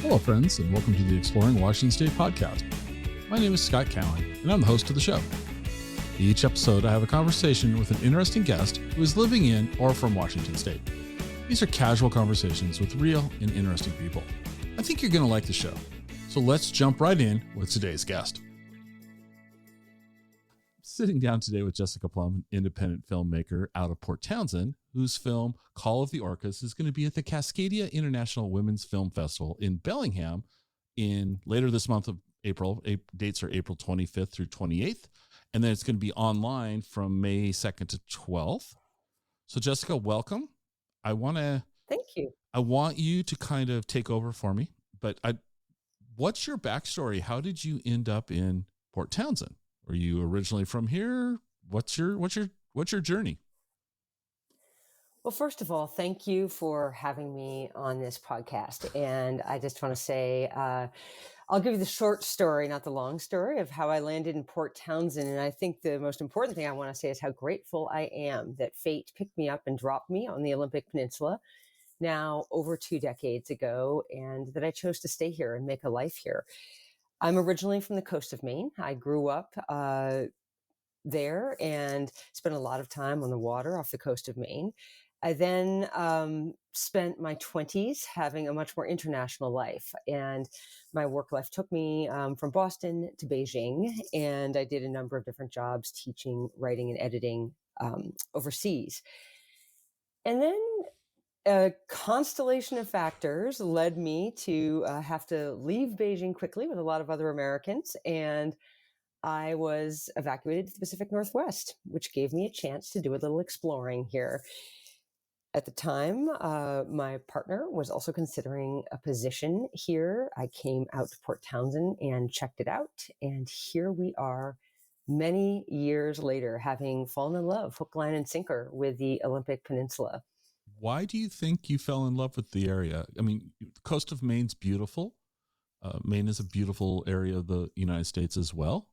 Hello, friends, and welcome to the Exploring Washington State podcast. My name is Scott Cowan, and I'm the host of the show. Each episode, I have a conversation with an interesting guest who is living in or from Washington State. These are casual conversations with real and interesting people. I think you're going to like the show. So let's jump right in with today's guest. Sitting down today with Jessica Plumb, an independent filmmaker out of Port Townsend, whose film Call of the Orcas is going to be at the CASCADIA International Women's Film Festival in Bellingham in later this month of April. Dates are April 25th through 28th. And then it's going to be online from May 2nd to 12th. So Jessica, welcome. Thank you. I want you to kind of take over for me, but what's your backstory? How did you end up in Port Townsend? Are you originally from here? What's your journey? Well, first of all, thank you for having me on this podcast. And I just want to say, I'll give you the short story, not the long story, of how I landed in Port Townsend. And I think the most important thing I want to say is how grateful I am that fate picked me up and dropped me on the Olympic Peninsula now over 2 decades ago, and that I chose to stay here and make a life here. I'm originally from the coast of Maine. I grew up there and spent a lot of time on the water off the coast of Maine. I then spent my 20s having a much more international life. And my work life took me from Boston to Beijing. And I did a number of different jobs teaching, writing, and editing overseas. And then a constellation of factors led me to have to leave Beijing quickly with a lot of other Americans. And I was evacuated to the Pacific Northwest, which gave me a chance to do a little exploring here. At the time, my partner was also considering a position here. I came out to Port Townsend and checked it out. And here we are many years later, having fallen in love, hook, line, and sinker with the Olympic Peninsula. Why do you think you fell in love with the area? I mean, the coast of Maine's beautiful. Maine is a beautiful area of the United States as well.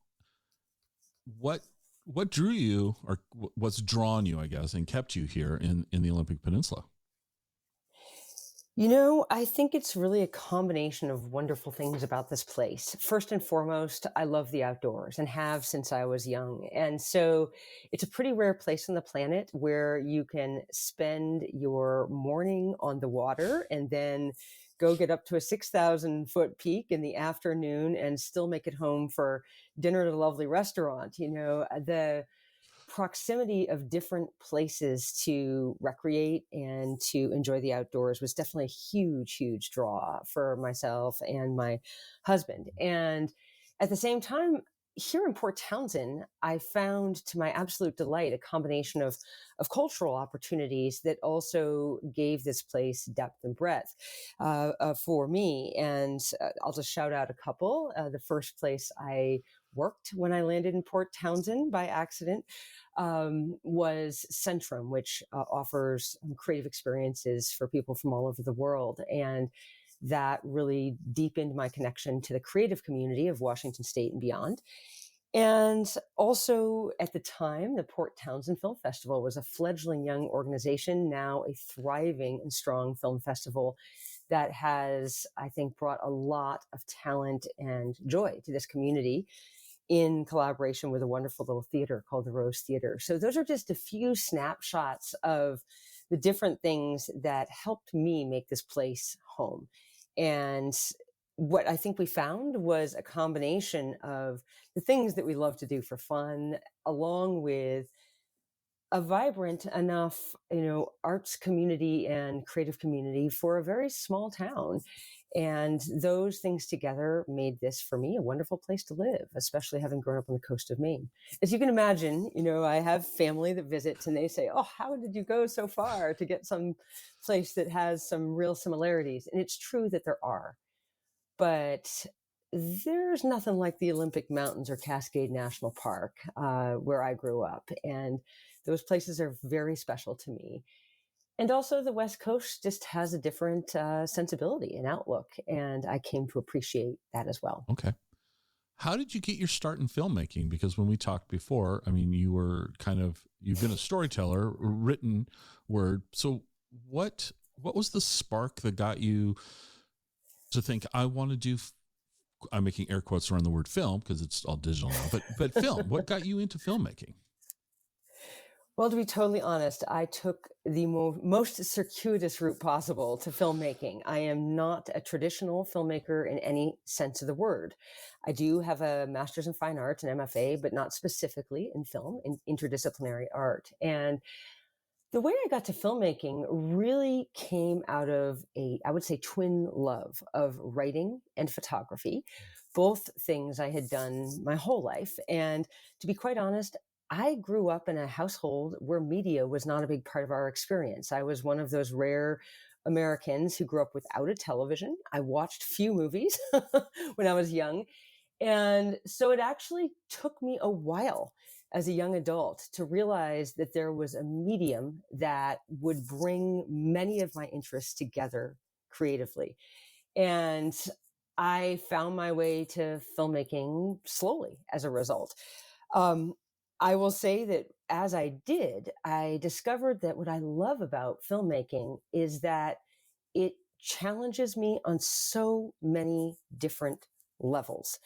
What drew you, or what's drawn you, I guess, and kept you here in the Olympic Peninsula? You know, I think it's really a combination of wonderful things about this place. First and foremost, I love the outdoors and have since I was young. And so it's a pretty rare place on the planet where you can spend your morning on the water and then go get up to a 6,000 foot peak in the afternoon and still make it home for dinner at a lovely restaurant. You know, the proximity of different places to recreate and to enjoy the outdoors was definitely a huge, huge draw for myself and my husband. And at the same time, here in Port Townsend, I found, to my absolute delight, a combination of cultural opportunities that also gave this place depth and breadth for me. And I'll just shout out a couple. The first place I worked when I landed in Port Townsend by accident was Centrum, which offers creative experiences for people from all over the world. And that really deepened my connection to the creative community of Washington State and beyond. And also at the time, the Port Townsend Film Festival was a fledgling young organization, now a thriving and strong film festival that has, I think, brought a lot of talent and joy to this community in collaboration with a wonderful little theater called the Rose Theater. So those are just a few snapshots of the different things that helped me make this place home. And what I think we found was a combination of the things that we love to do for fun, along with a vibrant enough, arts community and creative community for a very small town. And those things together made this, for me, a wonderful place to live, especially having grown up on the coast of Maine. As you can imagine, I have family that visits and they say, oh, how did you go so far to get some place that has some real similarities? And it's true that there are. But there's nothing like the Olympic Mountains or Cascade National Park, where I grew up. And those places are very special to me. And also the West Coast just has a different sensibility and outlook. And I came to appreciate that as well. Okay. How did you get your start in filmmaking? Because when we talked before, I mean, you've been a storyteller, written word. So what was the spark that got you to think I want to do. I'm making air quotes around the word film because it's all digital now. But film. What got you into filmmaking? Well, to be totally honest, I took the most circuitous route possible to filmmaking. I am not a traditional filmmaker in any sense of the word. I do have a master's in fine arts, an MFA, but not specifically in film, in interdisciplinary art. And the way I got to filmmaking really came out of I would say, twin love of writing and photography, both things I had done my whole life. And to be quite honest, I grew up in a household where media was not a big part of our experience. I was one of those rare Americans who grew up without a television. I watched few movies when I was young. And so it actually took me a while as a young adult to realize that there was a medium that would bring many of my interests together creatively. And I found my way to filmmaking slowly as a result. Um, I will say that as I did, I discovered that what I love about filmmaking is that it challenges me on so many different levels.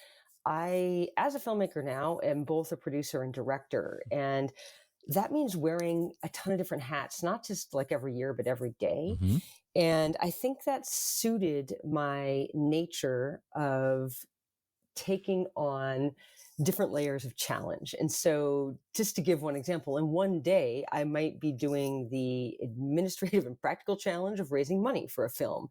I, as a filmmaker now, am both a producer and director. And that means wearing a ton of different hats, not just like every year, but every day. Mm-hmm. And I think that suited my nature of taking on different layers of challenge. And so just to give one example, in one day, I might be doing the administrative and practical challenge of raising money for a film.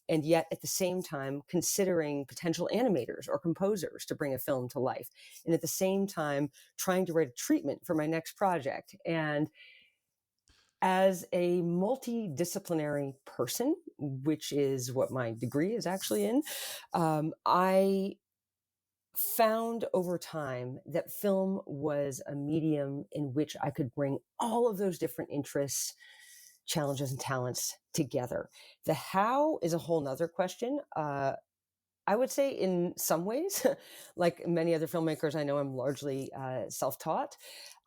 And yet at the same time, considering potential animators or composers to bring a film to life. And at the same time, trying to write a treatment for my next project. And as a multidisciplinary person, which is what my degree is actually in, I found over time that film was a medium in which I could bring all of those different interests, challenges, and talents together. The how is a whole nother question. I would say in some ways, like many other filmmakers I know, I'm largely self-taught.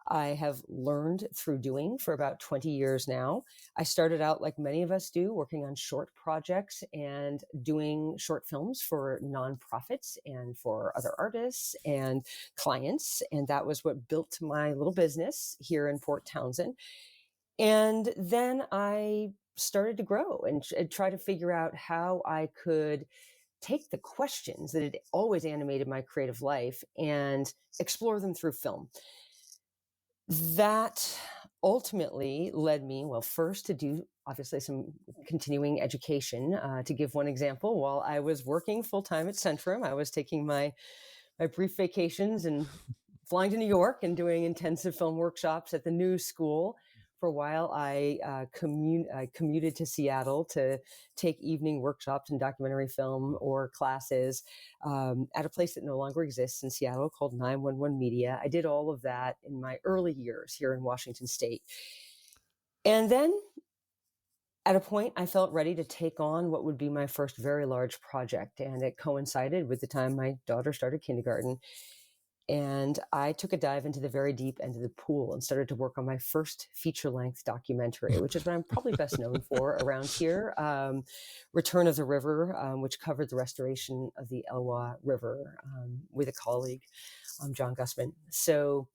I have learned through doing for about 20 years now. I started out like many of us do, working on short projects and doing short films for nonprofits and for other artists and clients. And that was what built my little business here in Port Townsend. And then I started to grow and try to figure out how I could take the questions that had always animated my creative life and explore them through film. That ultimately led me, well, first to do obviously some continuing education. To give one example, while I was working full-time at Centrum, I was taking my brief vacations and flying to New York and doing intensive film workshops at the New School. For a while, I commuted to Seattle to take evening workshops in documentary film or classes at a place that no longer exists in Seattle called 911 Media. I did all of that in my early years here in Washington State. And then at a point, I felt ready to take on what would be my first very large project. And it coincided with the time my daughter started kindergarten. And I took a dive into the very deep end of the pool and started to work on my first feature-length documentary, which is what I'm probably best known for around here, Return of the River, which covered the restoration of the Elwha River with a colleague, John Gussman. So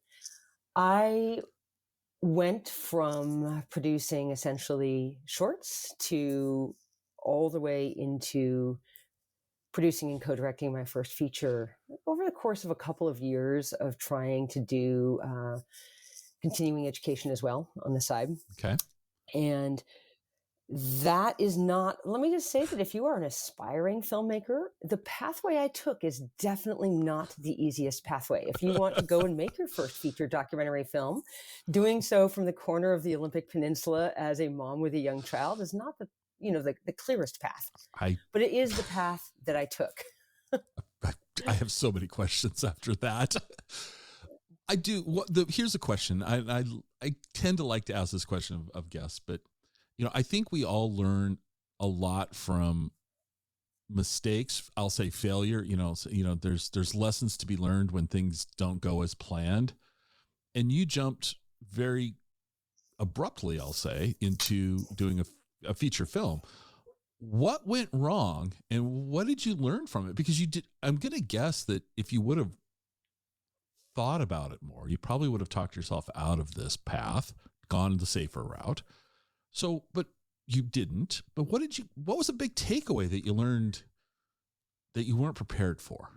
I went from producing essentially shorts to all the way into producing and co-directing my first feature over the course of a couple of years of trying to do continuing education as well on the side. Okay. And that is not, let me just say that if you are an aspiring filmmaker, the pathway I took is definitely not the easiest pathway. If you want to go and make your first feature documentary film, doing so from the corner of the Olympic Peninsula as a mom with a young child is not the clearest path, but it is the path that I took. I have so many questions after that. I do. Here's a question. I tend to like to ask this question of guests, but I think we all learn a lot from mistakes. I'll say failure. There's lessons to be learned when things don't go as planned, and you jumped very abruptly, I'll say, into doing a feature film. what went wrong and what did you learn from it? Because I'm going to guess that if you would have thought about it more, you probably would have talked yourself out of this path, gone the safer route. So, but you didn't. But what was a big takeaway that you learned that you weren't prepared for?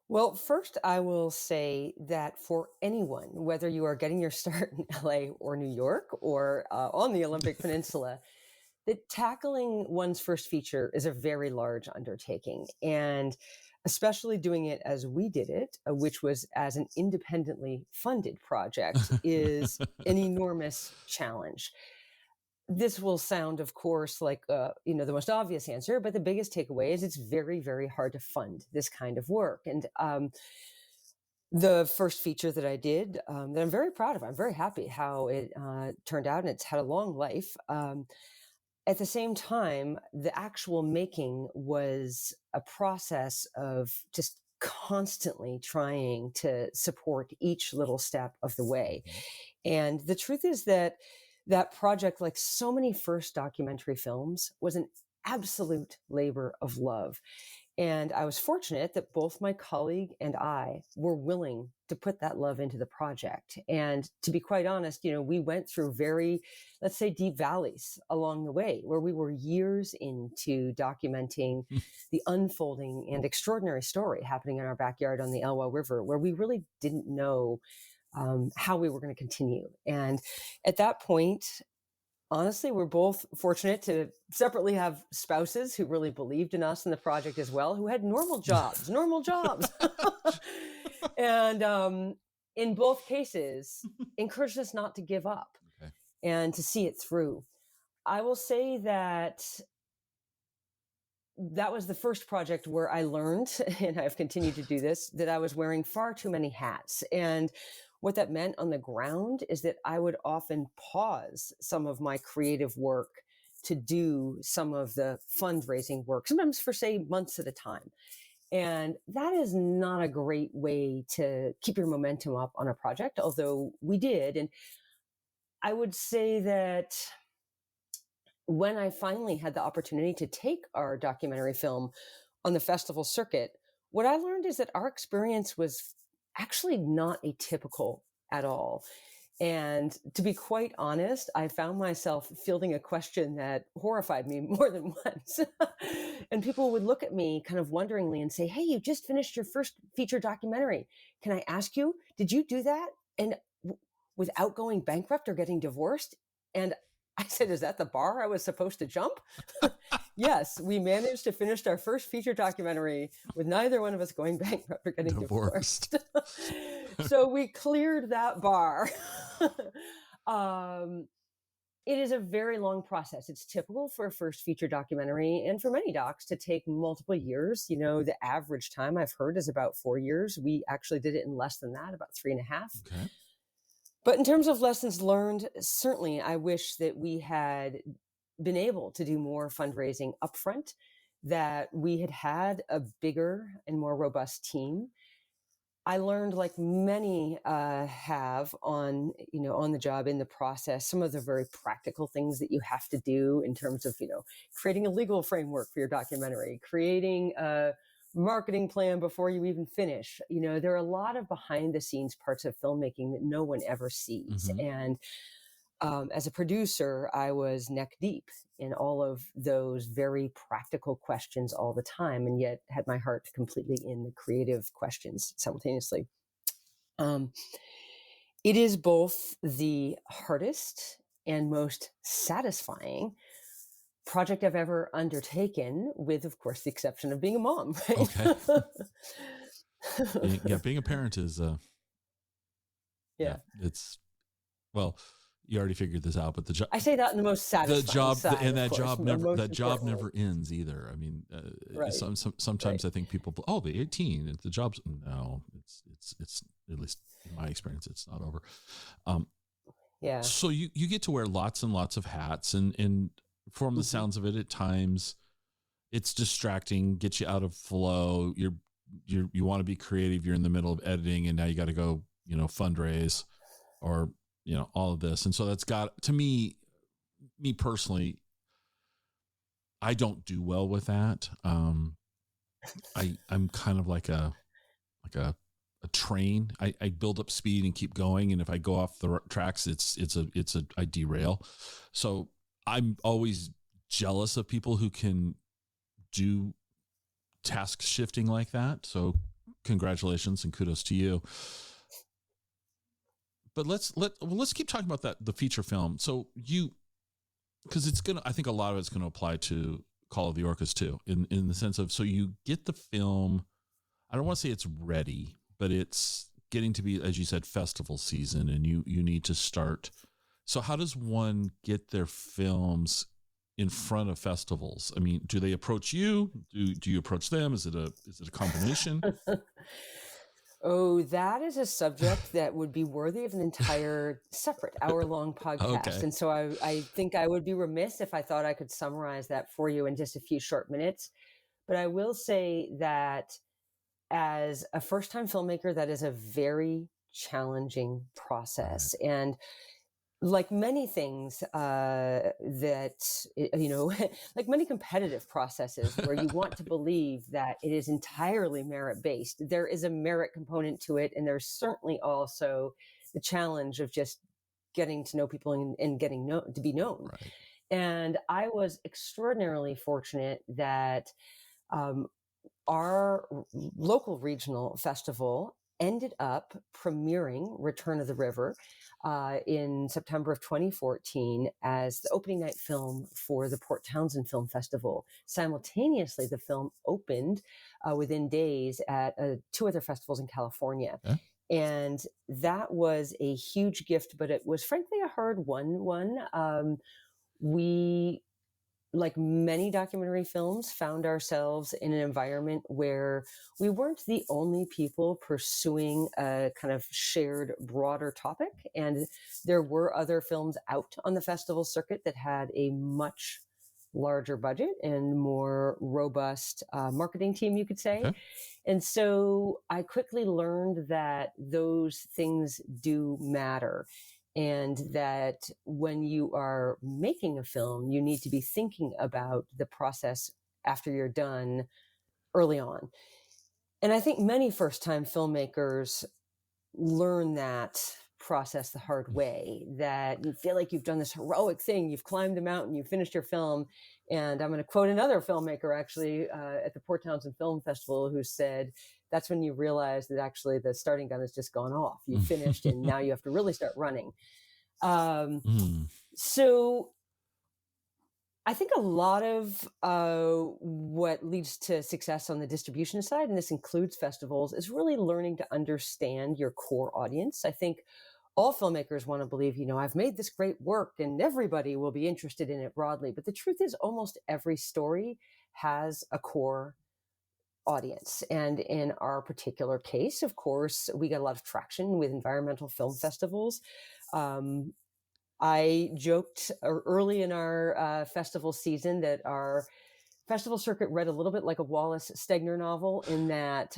Well, first, I will say that for anyone, whether you are getting your start in LA or New York or on the Olympic Peninsula, that tackling one's first feature is a very large undertaking. And especially doing it as we did it, which was as an independently funded project, is an enormous challenge. This will sound, of course, like the most obvious answer, but the biggest takeaway is it's very, very hard to fund this kind of work. And the first feature that I did, that I'm very proud of, I'm very happy how it turned out, and it's had a long life. At the same time, the actual making was a process of just constantly trying to support each little step of the way. And the truth is that project, like so many first documentary films, was an absolute labor of love. And I was fortunate that both my colleague and I were willing to put that love into the project. And to be quite honest, we went through very, let's say, deep valleys along the way, where we were years into documenting the unfolding and extraordinary story happening in our backyard on the Elwha River, where we really didn't know how we were going to continue. And at that point, honestly, we're both fortunate to separately have spouses who really believed in us and the project as well, who had normal jobs. And in both cases, encouraged us not to give up and to see it through. I will say that was the first project where I learned, and I've continued to do this, that I was wearing far too many hats. And what that meant on the ground is that I would often pause some of my creative work to do some of the fundraising work, sometimes for, say, months at a time. And that is not a great way to keep your momentum up on a project, although we did. And I would say that when I finally had the opportunity to take our documentary film on the festival circuit, what I learned is that our experience was actually not atypical at all. And to be quite honest, I found myself fielding a question that horrified me more than once. And people would look at me kind of wonderingly and say, "Hey, you just finished your first feature documentary. Can I ask you, did you do that and without going bankrupt or getting divorced?" And I said, "Is that the bar I was supposed to jump?" Yes, we managed to finish our first feature documentary with neither one of us going bankrupt or getting divorced. So we cleared that bar. It is a very long process. It's typical for a first feature documentary and for many docs to take multiple years. The average time I've heard is about 4 years. We actually did it in less than that, about 3.5. Okay. But in terms of lessons learned, certainly I wish that we had been able to do more fundraising upfront, that we had a bigger and more robust team. I learned, like many have on the job, in the process, some of the very practical things that you have to do in terms of, creating a legal framework for your documentary, creating a marketing plan before you even finish. There are a lot of behind the scenes parts of filmmaking that no one ever sees. Mm-hmm. And as a producer, I was neck deep in all of those very practical questions all the time, and yet had my heart completely in the creative questions simultaneously. It is both the hardest and most satisfying project I've ever undertaken, with, of course, the exception of being a mom. Right? Okay. Being a parent is, it's, well, you already figured this out, but the job, I say that in the most satisfying side, and that course, job never ends either. I mean, right. sometimes right. I think people, the 18, the job's, no, it's at least in my experience, it's not over. Yeah. So you get to wear lots and lots of hats, and from the sounds of it, at times it's distracting, gets you out of flow. You want to be creative. You're in the middle of editing, and now you got to go, fundraise, or all of this. And so that's got, to me personally, I don't do well with that. I'm kind of like like a a train. I build up speed and keep going, and if I go off the tracks, I derail. So I'm always jealous of people who can do task shifting like that. So congratulations and kudos to you. But let's keep talking about the feature film. So because I think a lot of it's going to apply to Call of the Orcas too, in the sense of, so you get the film. I don't want to say it's ready, but it's getting to be, as you said, festival season, and you need to start. So how does one get their films in front of festivals? I mean, do they approach you? Do you approach them? Is it a combination? Oh, that is a subject that would be worthy of an entire separate hour-long podcast. Okay. And so I think I would be remiss if I thought I could summarize that for you in just a few short minutes. But I will say that as a first-time filmmaker, that is a very challenging process. Right. And like many things like many competitive processes where you want to believe that it is entirely merit-based, there is a merit component to it. And there's certainly also the challenge of just getting to know people and getting to be known. Right. And I was extraordinarily fortunate that our local regional festival ended up premiering Return of the River in September of 2014 as the opening night film for the Port Townsend Film Festival. Simultaneously, the film opened within days at 2 other festivals in California. Yeah. And that was a huge gift, but it was frankly a hard-won one. We, like many documentary films, found ourselves in an environment where we weren't the only people pursuing a kind of shared broader topic. And there were other films out on the festival circuit that had a much larger budget and more robust marketing team, you could say. Okay. And so I quickly learned that those things do matter. And that when you are making a film, you need to be thinking about the process after you're done early on. And I think many first-time filmmakers learn that process the hard way, that you feel like you've done this heroic thing, you've climbed the mountain, you've finished your film. And I'm going to quote another filmmaker actually at the Port Townsend Film Festival, who said, that's when you realize that actually the starting gun has just gone off. You finished and now you have to really start running. So I think a lot of what leads to success on the distribution side, and this includes festivals, is really learning to understand your core audience. I think all filmmakers want to believe, I've made this great work and everybody will be interested in it broadly. But the truth is almost every story has a core audience. And in our particular case, of course, we got a lot of traction with environmental film festivals. I joked early in our festival season that our festival circuit read a little bit like a Wallace Stegner novel, in that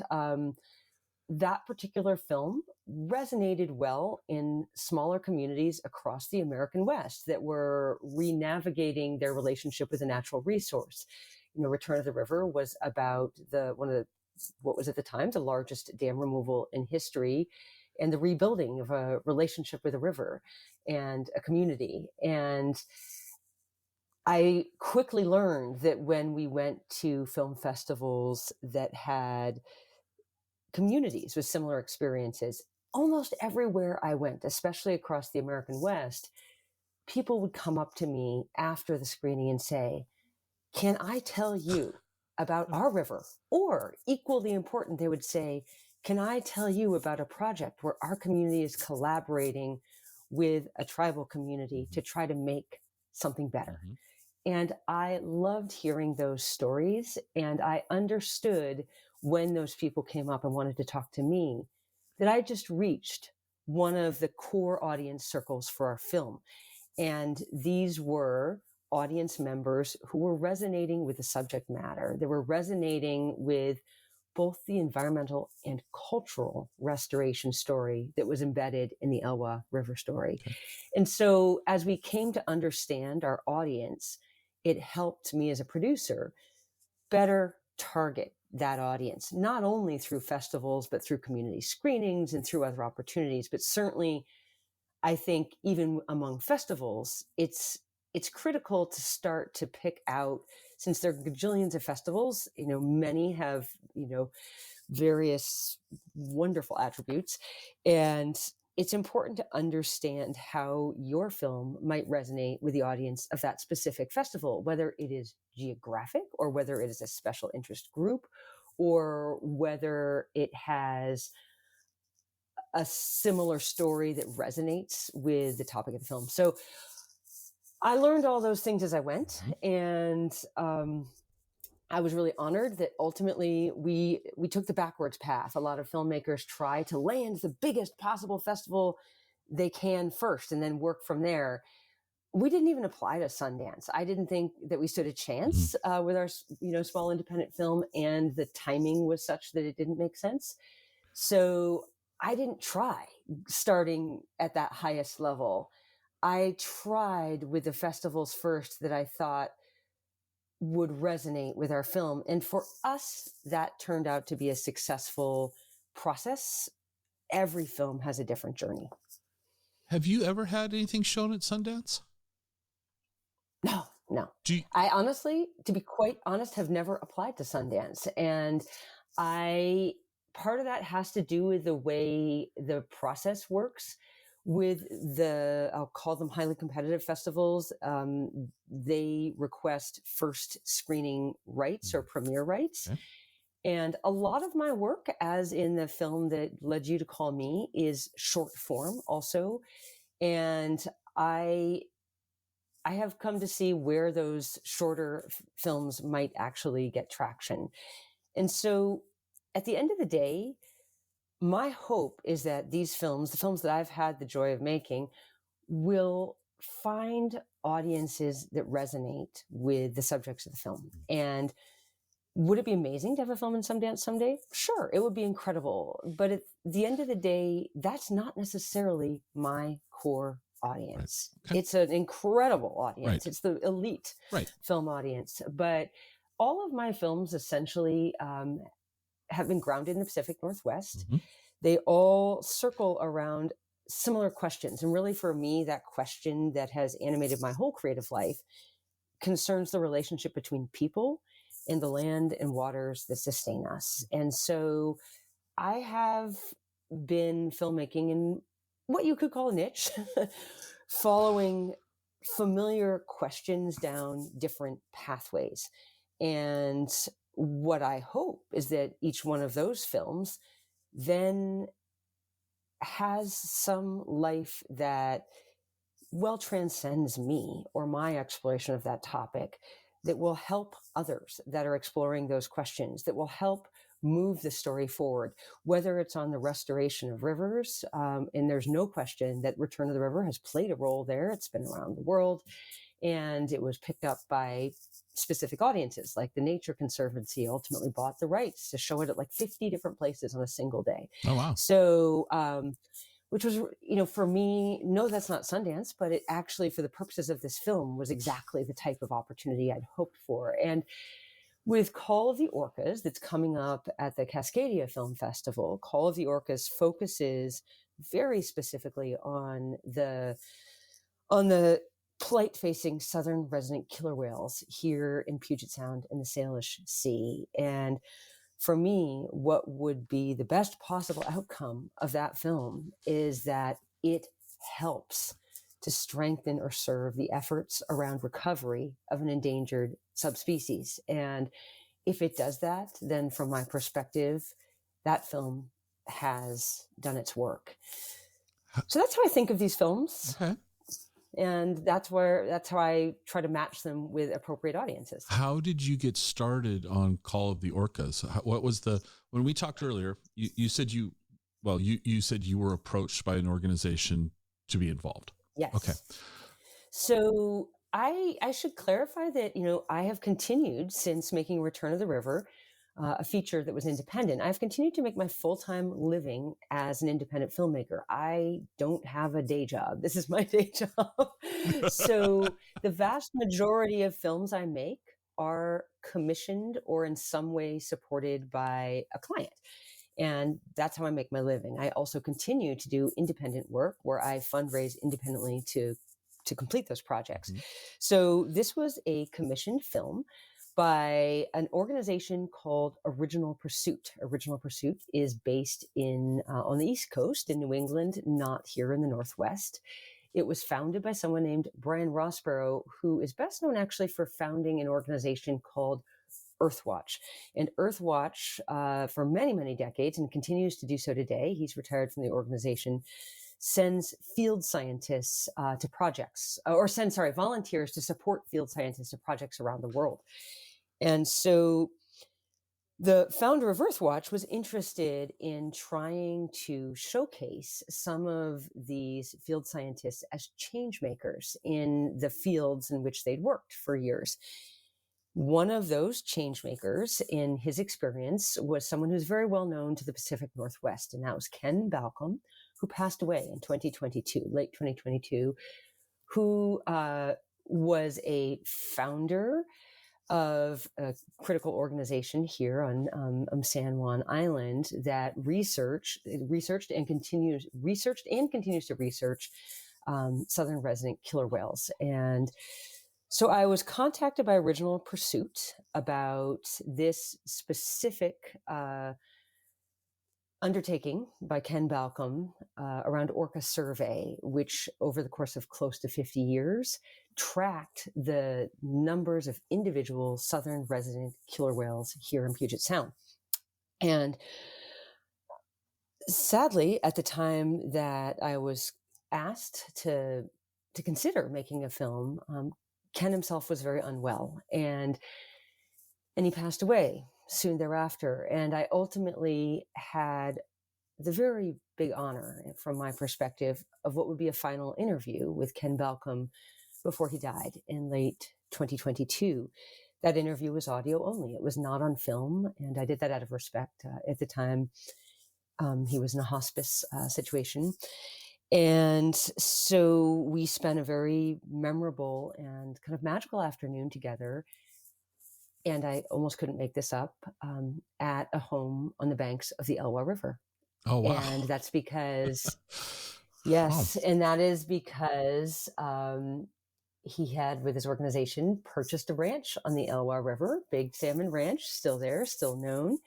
that particular film resonated well in smaller communities across the American West that were re-navigating their relationship with a natural resource. Return of the River was about what was at the time the largest dam removal in history, and the rebuilding of a relationship with a river and a community. And I quickly learned that when we went to film festivals that had communities with similar experiences, almost everywhere I went, especially across the American West, people would come up to me after the screening and say, can I tell you about our river? Or equally important, they would say, can I tell you about a project where our community is collaborating with a tribal community to try to make something better? Mm-hmm. And I loved hearing those stories. And I understood when those people came up and wanted to talk to me that I just reached one of the core audience circles for our film. And these were audience members who were resonating with the subject matter. They were resonating with both the environmental and cultural restoration story that was embedded in the Elwha River story. Okay. And so as we came to understand our audience, it helped me as a producer better target that audience, not only through festivals, but through community screenings and through other opportunities. But certainly, I think even among festivals, it's critical to start to pick out, since there are gajillions of festivals, many have, various wonderful attributes. And it's important to understand how your film might resonate with the audience of that specific festival, whether it is geographic or whether it is a special interest group or whether it has a similar story that resonates with the topic of the film. So I learned all those things as I went, and I was really honored that ultimately we took the backwards path. A lot of filmmakers try to land the biggest possible festival they can first and then work from there. We didn't even apply to Sundance. I didn't think that we stood a chance with our small independent film, and the timing was such that it didn't make sense. So I didn't try starting at that highest level. I tried with the festivals first that I thought would resonate with our film. And for us, that turned out to be a successful process. Every film has a different journey. Have you ever had anything shown at Sundance? No. I honestly, to be quite honest, have never applied to Sundance. And part of that has to do with the way the process works with I'll call them highly competitive festivals. They request first screening rights or premiere rights. Okay. And a lot of my work, as in the film that led you to call me, is short form also. And I have come to see where those shorter films might actually get traction. And so at the end of the day, my hope is that these films, the films that I've had the joy of making, will find audiences that resonate with the subjects of the film. And would it be amazing to have a film in Sundance someday? Sure, it would be incredible. But at the end of the day, that's not necessarily my core audience. Right. Okay. It's an incredible audience. Right. It's the elite film audience. But all of my films essentially have been grounded in the Pacific Northwest. They all circle around similar questions. And really, for me, that question that has animated my whole creative life concerns the relationship between people and the land and waters that sustain us. And so I have been filmmaking in what you could call a niche, following familiar questions down different pathways. And what I hope is that each one of those films then has some life that well transcends me or my exploration of that topic, that will help others that are exploring those questions, that will help move the story forward, whether it's on the restoration of rivers. And there's no question that Return of the River has played a role there. It's been around the world, and it was picked up by specific audiences. Like the Nature Conservancy ultimately bought the rights to show it at like 50 different places on a single day. Oh, wow. So, which was, for me, no, that's not Sundance, but it actually, for the purposes of this film, was exactly the type of opportunity I'd hoped for. And with Call of the Orcas, that's coming up at the Cascadia Film Festival, Call of the Orcas focuses very specifically on the plight-facing southern resident killer whales here in Puget Sound in the Salish Sea. And for me, what would be the best possible outcome of that film is that it helps to strengthen or serve the efforts around recovery of an endangered subspecies. And if it does that, then from my perspective, that film has done its work. So that's how I think of these films. Okay. And that's how I try to match them with appropriate audiences. How did you get started on Call of the Orcas? What was when we talked earlier, you said you said you were approached by an organization to be involved. Yes. Okay. So I should clarify that, I have continued since making Return of the River. a feature that was independent. I've continued to make my full-time living as an independent filmmaker. I don't have a day job. This is my day job. So the vast majority of films I make are commissioned or in some way supported by a client. And that's how I make my living. I also continue to do independent work where I fundraise independently to complete those projects. Mm-hmm. So this was a commissioned film by an organization called Original Pursuit. Original Pursuit is based in on the East Coast in New England, not here in the Northwest. It was founded by someone named Brian Rossborough, who is best known actually for founding an organization called Earthwatch. And Earthwatch, for many, many decades, and continues to do so today, he's retired from the organization, sends field scientists to projects, volunteers to support field scientists to projects around the world. And so the founder of Earthwatch was interested in trying to showcase some of these field scientists as change makers in the fields in which they'd worked for years. One of those change makers, in his experience, was someone who's very well known to the Pacific Northwest, and that was Ken Balcom, who passed away in 2022, late 2022, who was a founder of a critical organization here on San Juan Island that researched and continues to research southern resident killer whales. And so I was contacted by Original Pursuit about this specific undertaking by Ken Balcom around Orca survey, which over the course of close to 50 years tracked the numbers of individual southern resident killer whales here in Puget Sound. And sadly, at the time that I was asked to consider making a film, Ken himself was very unwell, and he passed away soon thereafter. And I ultimately had the very big honor, from my perspective, of what would be a final interview with Ken Balcom before he died in late 2022. That interview was audio only. It was not on film, and I did that out of respect. At the time, he was in a hospice situation. And so we spent a very memorable and kind of magical afternoon together. And I almost couldn't make this up, at a home on the banks of the Elwha River. Oh, wow. And that's because, yes, and that is because he had, with his organization, purchased a ranch on the Elwha River, Big Salmon Ranch, still there, still known,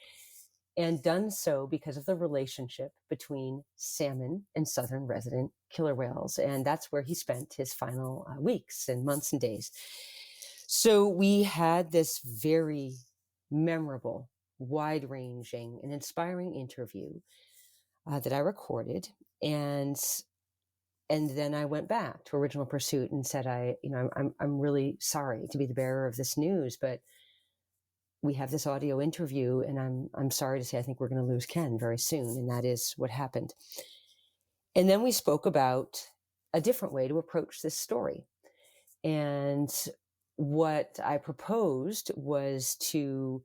and done so because of the relationship between salmon and southern resident killer whales. And that's where he spent his final weeks and months and days. So we had this very memorable, wide-ranging, and inspiring interview that I recorded. And then I went back to Original Pursuit and said, I'm really sorry to be the bearer of this news, but we have this audio interview, and I'm sorry to say I think we're going to lose Ken very soon. And that is what happened. And then we spoke about a different way to approach this story. And what I proposed was to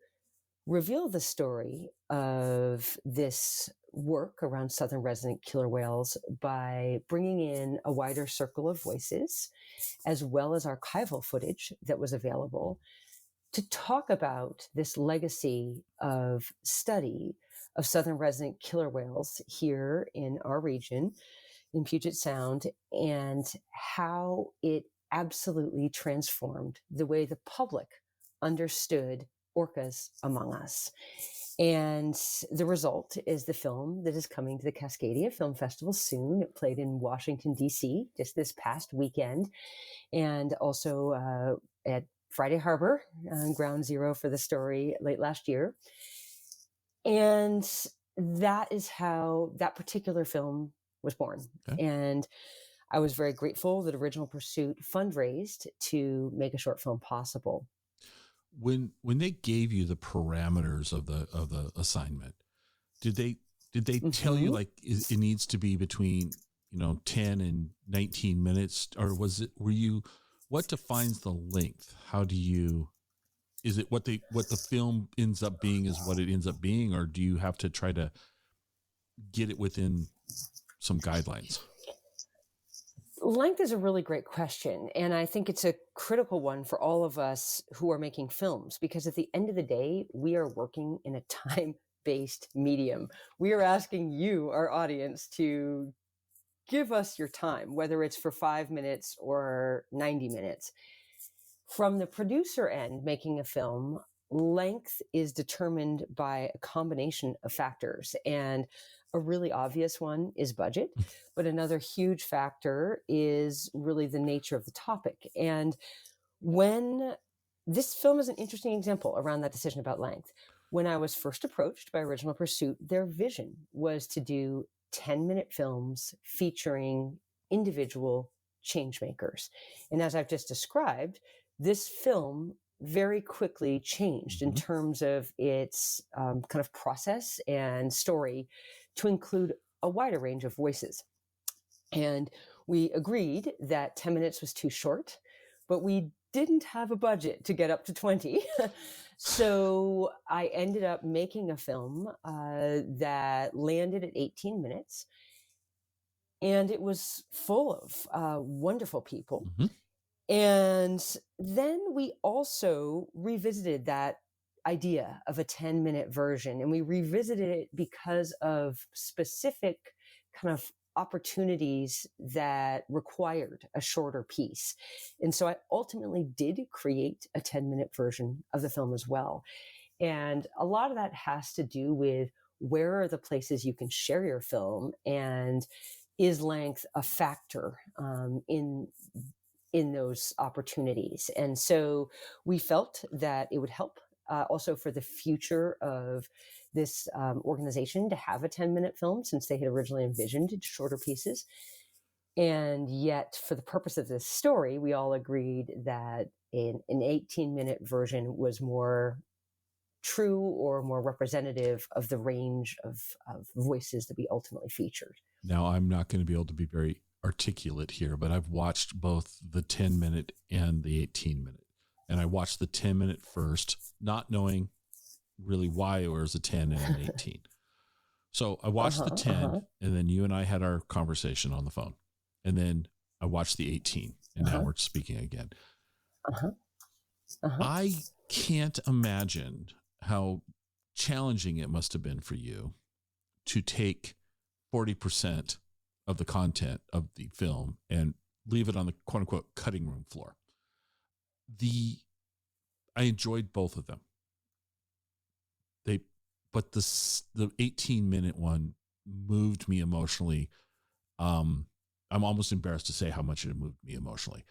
reveal the story of this work around southern resident killer whales by bringing in a wider circle of voices, as well as archival footage that was available, to talk about this legacy of study of southern resident killer whales here in our region, in Puget Sound, and how it absolutely transformed the way the public understood orcas among us. And the result is the film that is coming to the Cascadia Film Festival soon. It played in Washington, D.C. just this past weekend, and also at Friday Harbor, ground zero for the story late last year. And that is how that particular film was born. Okay. And I was very grateful that Original Pursuit fundraised to make a short film possible. When they gave you the parameters of the assignment, did they tell you like it needs to be between 10 and 19 minutes, or what defines the length? How do you is it what the film ends up being is what it ends up being, or do you have to try to get it within some guidelines? Length is a really great question. And I think it's a critical one for all of us who are making films, because at the end of the day, we are working in a time-based medium. We are asking you, our audience, to give us your time, whether it's for 5 minutes or 90 minutes. From the producer end, making a film, length is determined by a combination of factors. And a really obvious one is budget, but another huge factor is really the nature of the topic. And when this film is an interesting example around that decision about length. When I was first approached by Original Pursuit, their vision was to do 10-minute films featuring individual change makers. And as I've just described, this film very quickly changed in terms of its kind of process and story to include a wider range of voices. And we agreed that 10 minutes was too short, but we didn't have a budget to get up to 20. So I ended up making a film that landed at 18 minutes. And it was full of wonderful people. And then we also revisited that idea of a 10-minute version, and we revisited it because of specific kind of opportunities that required a shorter piece. And so I ultimately did create a 10-minute version of the film as well. And a lot of that has to do with where are the places you can share your film, and is length a factor in those opportunities. And so we felt that it would help also for the future of this organization to have a 10-minute film, since they had originally envisioned shorter pieces. And yet, for the purpose of this story, we all agreed that an 18-minute version was more true or more representative of the range of voices that we ultimately featured. Now, I'm not going to be able to be very articulate here, but I've watched both the 10-minute and the 18-minute. And I watched the 10-minute first, not knowing really why it was a 10 and an 18. So I watched the 10, and then you and I had our conversation on the phone. And then I watched the 18, and now we're speaking again. I can't imagine how challenging it must have been for you to take 40% of the content of the film and leave it on the quote unquote cutting room floor. I enjoyed both of them. But the 18-minute one moved me emotionally. I'm almost embarrassed to say how much it moved me emotionally.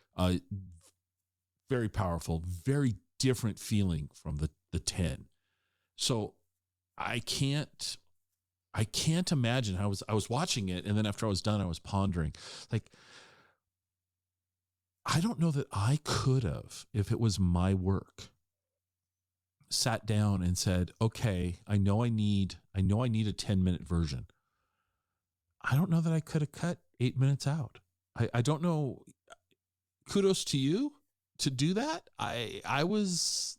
Very powerful, very different feeling from the 10. So I can't imagine how I was watching it. And then after I was done, I was pondering, like, I don't know that I could have, if it was my work, sat down and said, okay, I know I need a 10-minute version. I don't know that I could have cut 8 minutes out. I don't know. Kudos to you to do that. That's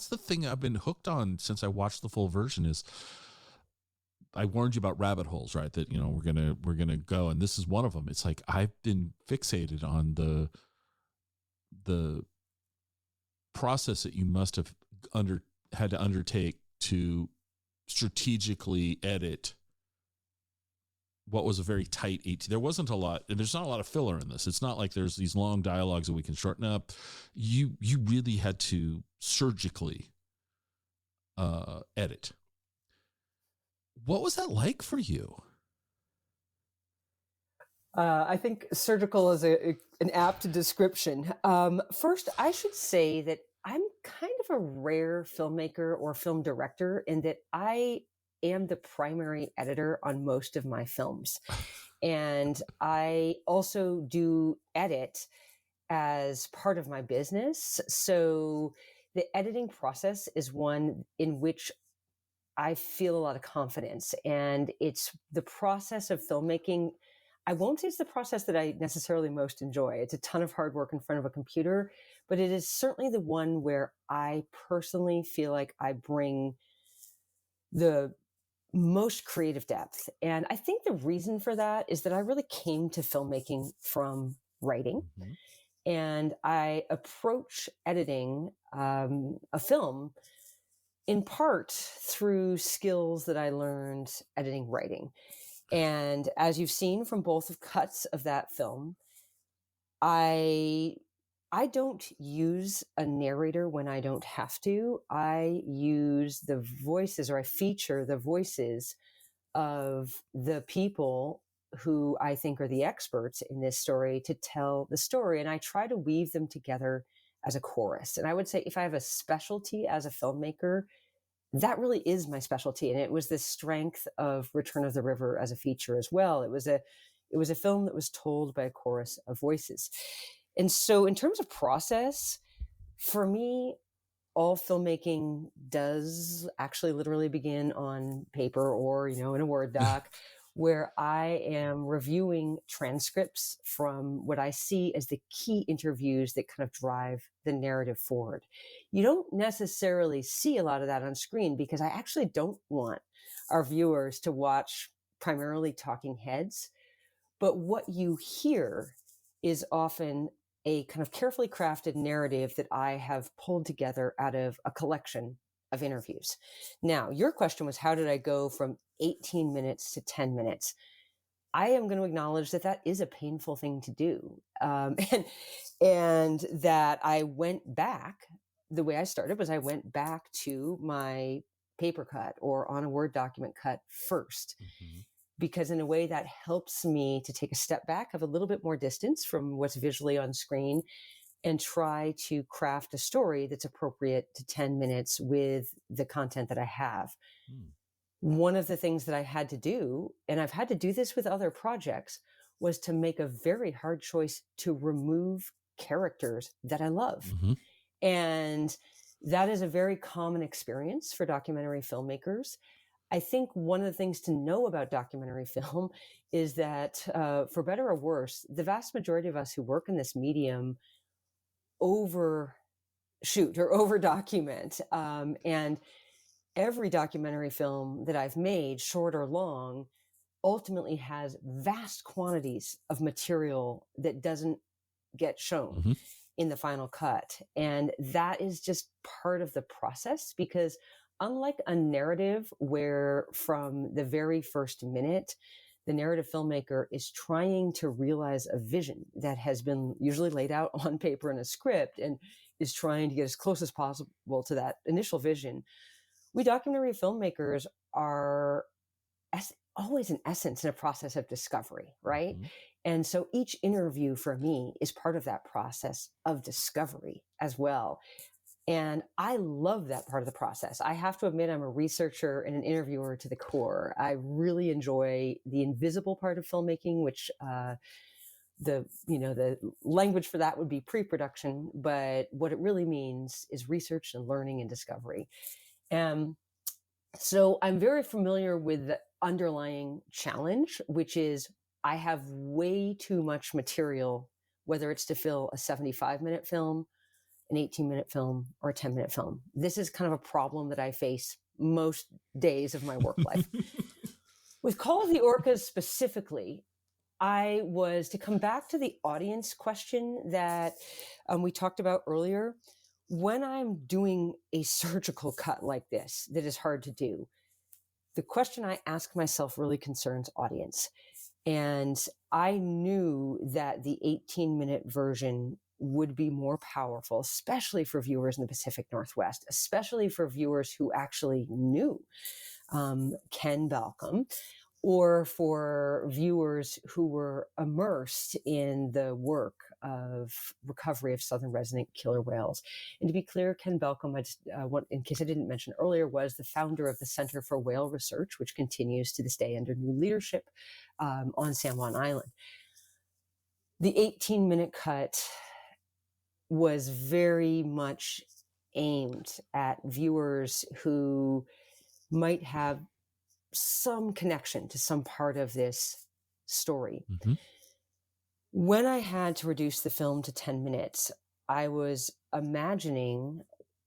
the thing I've been hooked on since I watched the full version. Is I warned you about rabbit holes, right? That, we're gonna go, and this is one of them. It's like I've been fixated on the process that you must have had to undertake to strategically edit what was a very tight 18. There wasn't a lot, and there's not a lot of filler in this. It's not like there's these long dialogues that we can shorten up. You really had to surgically edit. What was that like for you? I think surgical is an apt description. First, I should say that I'm kind of a rare filmmaker or film director in that I am the primary editor on most of my films. And I also do edit as part of my business. So the editing process is one in which I feel a lot of confidence. And it's the process of filmmaking. I won't say it's the process that I necessarily most enjoy. It's a ton of hard work in front of a computer, but it is certainly the one where I personally feel like I bring the most creative depth. And I think the reason for that is that I really came to filmmaking from writing. Mm-hmm. And I approach editing a film in part through skills that I learned editing writing. And as you've seen from both of cuts of that film, I don't use a narrator when I don't have to. I use the voices, or I feature the voices of the people who I think are the experts in this story to tell the story. And I try to weave them together as a chorus. And I would say if I have a specialty as a filmmaker, that really is my specialty. And it was the strength of Return of the River as a feature as well. It was a film that was told by a chorus of voices. And so in terms of process, for me, all filmmaking does actually literally begin on paper or, in a Word doc, where I am reviewing transcripts from what I see as the key interviews that kind of drive the narrative forward. You don't necessarily see a lot of that on screen because I actually don't want our viewers to watch primarily talking heads. But what you hear is often a kind of carefully crafted narrative that I have pulled together out of a collection of interviews. Now, your question was, how did I go from 18 minutes to 10 minutes? I am going to acknowledge that that is a painful thing to do. And that I went back, the way I started was I went back to my paper cut or on a Word document cut first. Mm-hmm. Because in a way that helps me to take a step back, have a little bit more distance from what's visually on screen, and try to craft a story that's appropriate to 10 minutes with the content that I have. One of the things that I had to do, and I've had to do this with other projects, was to make a very hard choice to remove characters that I love. Mm-hmm. And that is a very common experience for documentary filmmakers. I think one of the things to know about documentary film is that, for better or worse, the vast majority of us who work in this medium overshoot or over-document. And every documentary film that I've made, short or long, ultimately has vast quantities of material that doesn't get shown mm-hmm. in the final cut. And that is just part of the process, because unlike a narrative where from the very first minute, the narrative filmmaker is trying to realize a vision that has been usually laid out on paper in a script and is trying to get as close as possible to that initial vision, we documentary filmmakers are always in essence in a process of discovery, right? Mm-hmm. And so each interview for me is part of that process of discovery as well. And I love that part of the process. I have to admit, I'm a researcher and an interviewer to the core. I really enjoy the invisible part of filmmaking, which the language for that would be pre-production. But what it really means is research and learning and discovery. So I'm very familiar with the underlying challenge, which is I have way too much material, whether it's to fill a 75-minute film, an 18-minute film, or a 10-minute film. This is kind of a problem that I face most days of my work life. With Call of the Orcas specifically, I was to come back to the audience question that we talked about earlier. When I'm doing a surgical cut like this, that is hard to do, the question I ask myself really concerns audience. And I knew that the 18-minute version would be more powerful, especially for viewers in the Pacific Northwest, especially for viewers who actually knew Ken Balcom, or for viewers who were immersed in the work of recovery of southern resident killer whales. And to be clear, Ken Balcom, in case I didn't mention earlier, was the founder of the Center for Whale Research, which continues to this day under new leadership on San Juan Island. The 18-minute cut was very much aimed at viewers who might have some connection to some part of this story. Mm-hmm. When I had to reduce the film to 10 minutes, I was imagining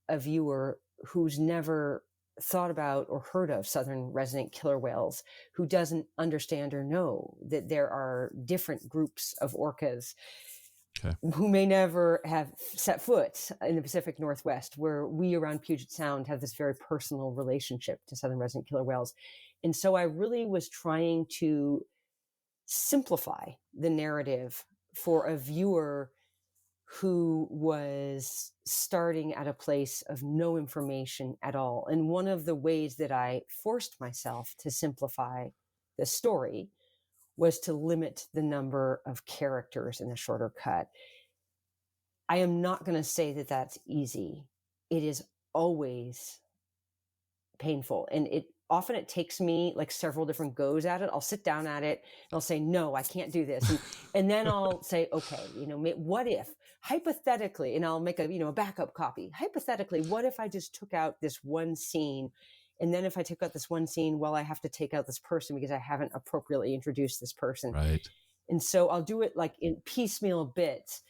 a viewer who's never thought about or heard of southern resident killer whales, who doesn't understand or know that there are different groups of orcas who may never have set foot in the Pacific Northwest, where we around Puget Sound have this very personal relationship to southern resident killer whales. And so I really was trying to simplify the narrative for a viewer who was starting at a place of no information at all. And one of the ways that I forced myself to simplify the story was to limit the number of characters in the shorter cut. I am not going to say that that's easy. It is always painful. And it takes me like several different goes at it. I'll sit down at it and I'll say, no, I can't do this. And then I'll say, okay, what if hypothetically, and I'll make a backup copy. Hypothetically, what if I just took out this one scene? And then if I take out this one scene, well, I have to take out this person because I haven't appropriately introduced this person. Right. And so I'll do it like in piecemeal bits.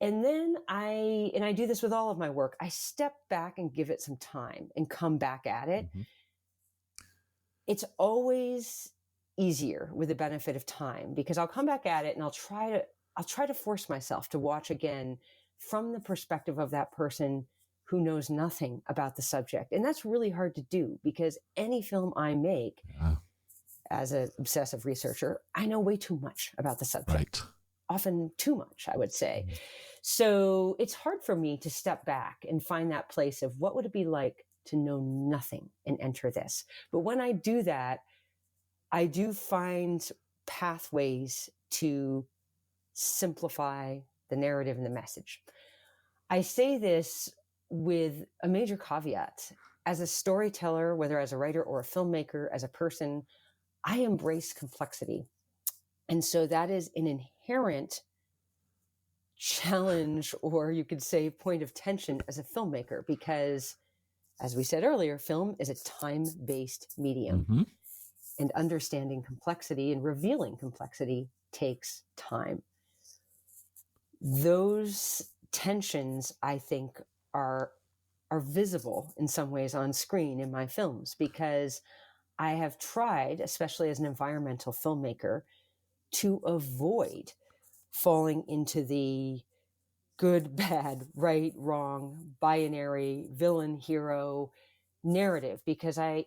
And then I do this with all of my work. I step back and give it some time and come back at it. Mm-hmm. It's always easier with the benefit of time because I'll come back at it and I'll try to force myself to watch again from the perspective of that person who knows nothing about the subject. And that's really hard to do because any film I make, as an obsessive researcher, I know way too much about the subject. Right. Often too much, I would say. Mm-hmm. So it's hard for me to step back and find that place of what would it be like to know nothing and enter this. But when I do that, I do find pathways to simplify the narrative and the message. I say this with a major caveat. As a storyteller, whether as a writer or a filmmaker, as a person, I embrace complexity. And so that is an inherent challenge, or you could say point of tension as a filmmaker, because as we said earlier, film is a time-based medium. Mm-hmm. And understanding complexity and revealing complexity takes time. Those tensions, I think, are visible in some ways on screen in my films, because I have tried, especially as an environmental filmmaker, to avoid falling into the good, bad, right, wrong, binary, villain, hero narrative, because I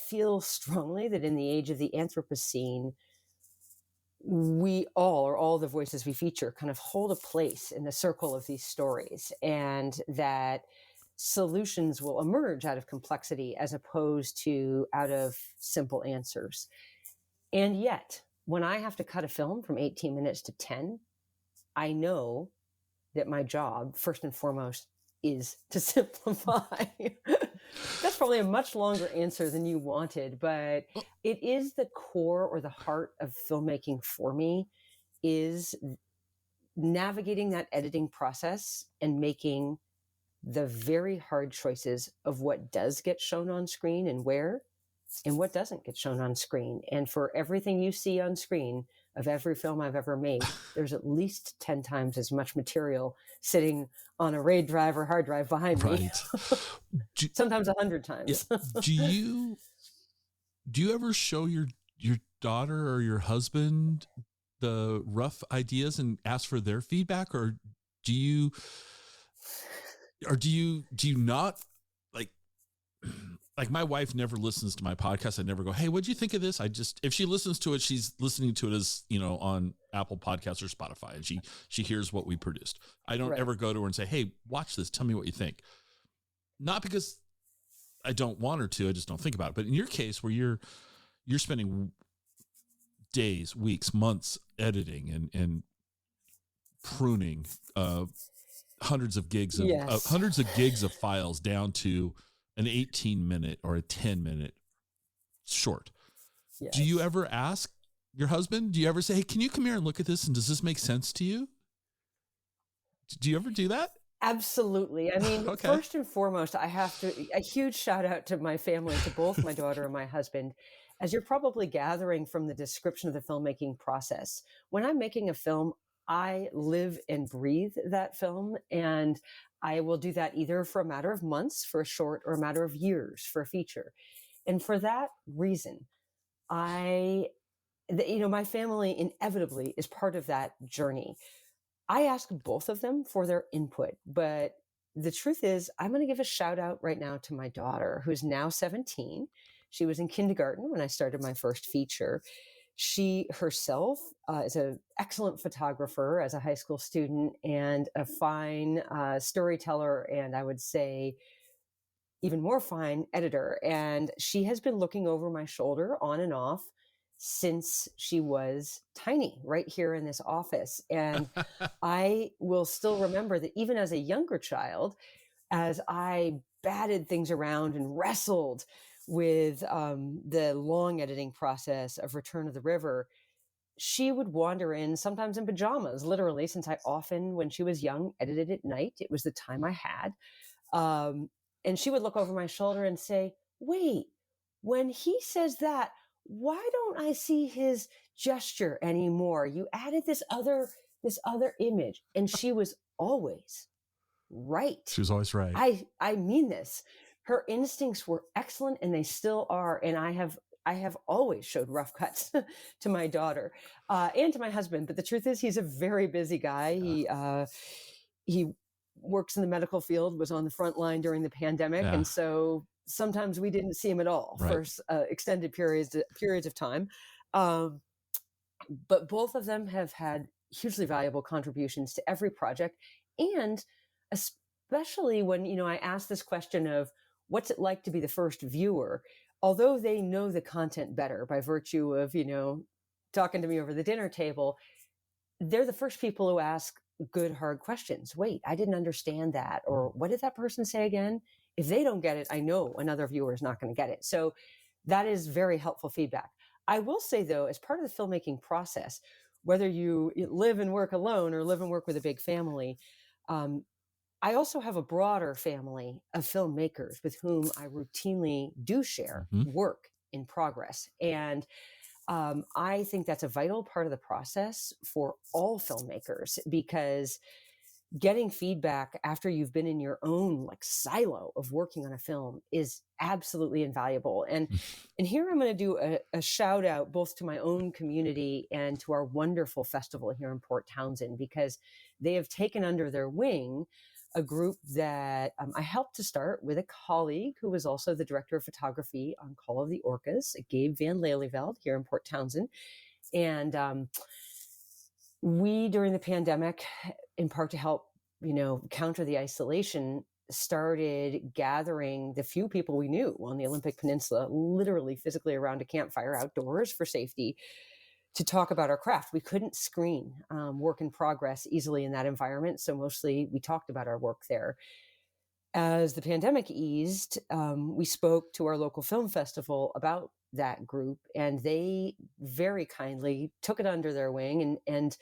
feel strongly that in the age of the Anthropocene, we all, or all the voices we feature, kind of hold a place in the circle of these stories, and that solutions will emerge out of complexity as opposed to out of simple answers. And yet, when I have to cut a film from 18 minutes to 10, I know that my job, first and foremost, is to simplify. That's probably a much longer answer than you wanted, but it is the core or the heart of filmmaking for me, is navigating that editing process and making the very hard choices of what does get shown on screen and where, and what doesn't get shown on screen. And for everything you see on screen of every film I've ever made, there's at least 10 times as much material sitting on a RAID drive or hard drive behind me. Sometimes 100 times. Yeah. Do you ever show your daughter or your husband the rough ideas and ask for their feedback, or do you not? Like my wife never listens to my podcast. I never go, hey, what'd you think of this? If she listens to it, she's listening to it as, on Apple Podcasts or Spotify, and she hears what we produced. I don't ever go to her and say, hey, watch this. Tell me what you think. Not because I don't want her to, I just don't think about it. But in your case, where you're spending days, weeks, months editing and pruning hundreds of gigs of files down to an 18-minute or a 10-minute short. Yes. Do you ever ask your husband? Do you ever say, hey, can you come here and look at this? And does this make sense to you? Do you ever do that? Absolutely. I mean, okay. First and foremost, I have a huge shout out to my family, to both my daughter and my husband. As you're probably gathering from the description of the filmmaking process, when I'm making a film, I live and breathe that film, and I will do that either for a matter of months for a short or a matter of years for a feature. And for that reason, my family inevitably is part of that journey. I ask both of them for their input, but the truth is, I'm going to give a shout out right now to my daughter, who's now 17. She was in kindergarten when I started my first feature. She herself is an excellent photographer as a high school student and a fine storyteller, and I would say even more fine editor. And she has been looking over my shoulder on and off since she was tiny, right here in this office. And I will still remember that even as a younger child, as I batted things around and wrestled with the long editing process of Return of the River, she would wander in, sometimes in pajamas, literally, since I often, when she was young, edited at night. It was the time I had. And she would look over my shoulder and say, wait, when he says that, why don't I see his gesture anymore? You added this other image. And she was always right. She was always right. I mean this. Her instincts were excellent, and they still are. And I have always showed rough cuts to my daughter and to my husband. But the truth is, he's a very busy guy. He works in the medical field, was on the front line during the pandemic. And so sometimes we didn't see him at all for extended periods of time. But both of them have had hugely valuable contributions to every project. And especially when, I asked this question of what's it like to be the first viewer, although they know the content better by virtue of, talking to me over the dinner table, they're the first people who ask good, hard questions. Wait, I didn't understand that. Or what did that person say again? If they don't get it, I know another viewer is not going to get it. So that is very helpful feedback. I will say, though, as part of the filmmaking process, whether you live and work alone or live and work with a big family, I also have a broader family of filmmakers with whom I routinely do share work in progress. And I think that's a vital part of the process for all filmmakers, because getting feedback after you've been in your own silo of working on a film is absolutely invaluable. And here I'm going to do a shout out both to my own community and to our wonderful festival here in Port Townsend, because they have taken under their wing a group that I helped to start with a colleague who was also the director of photography on Call of the Orcas, Gabe Van Lelyveld, here in Port Townsend. And we, during the pandemic, in part to help, counter the isolation, started gathering the few people we knew on the Olympic Peninsula, literally physically around a campfire outdoors for safety, to talk about our craft. We couldn't screen work in progress easily in that environment. So mostly we talked about our work there. As the pandemic eased, we spoke to our local film festival about that group, and they very kindly took it under their wing and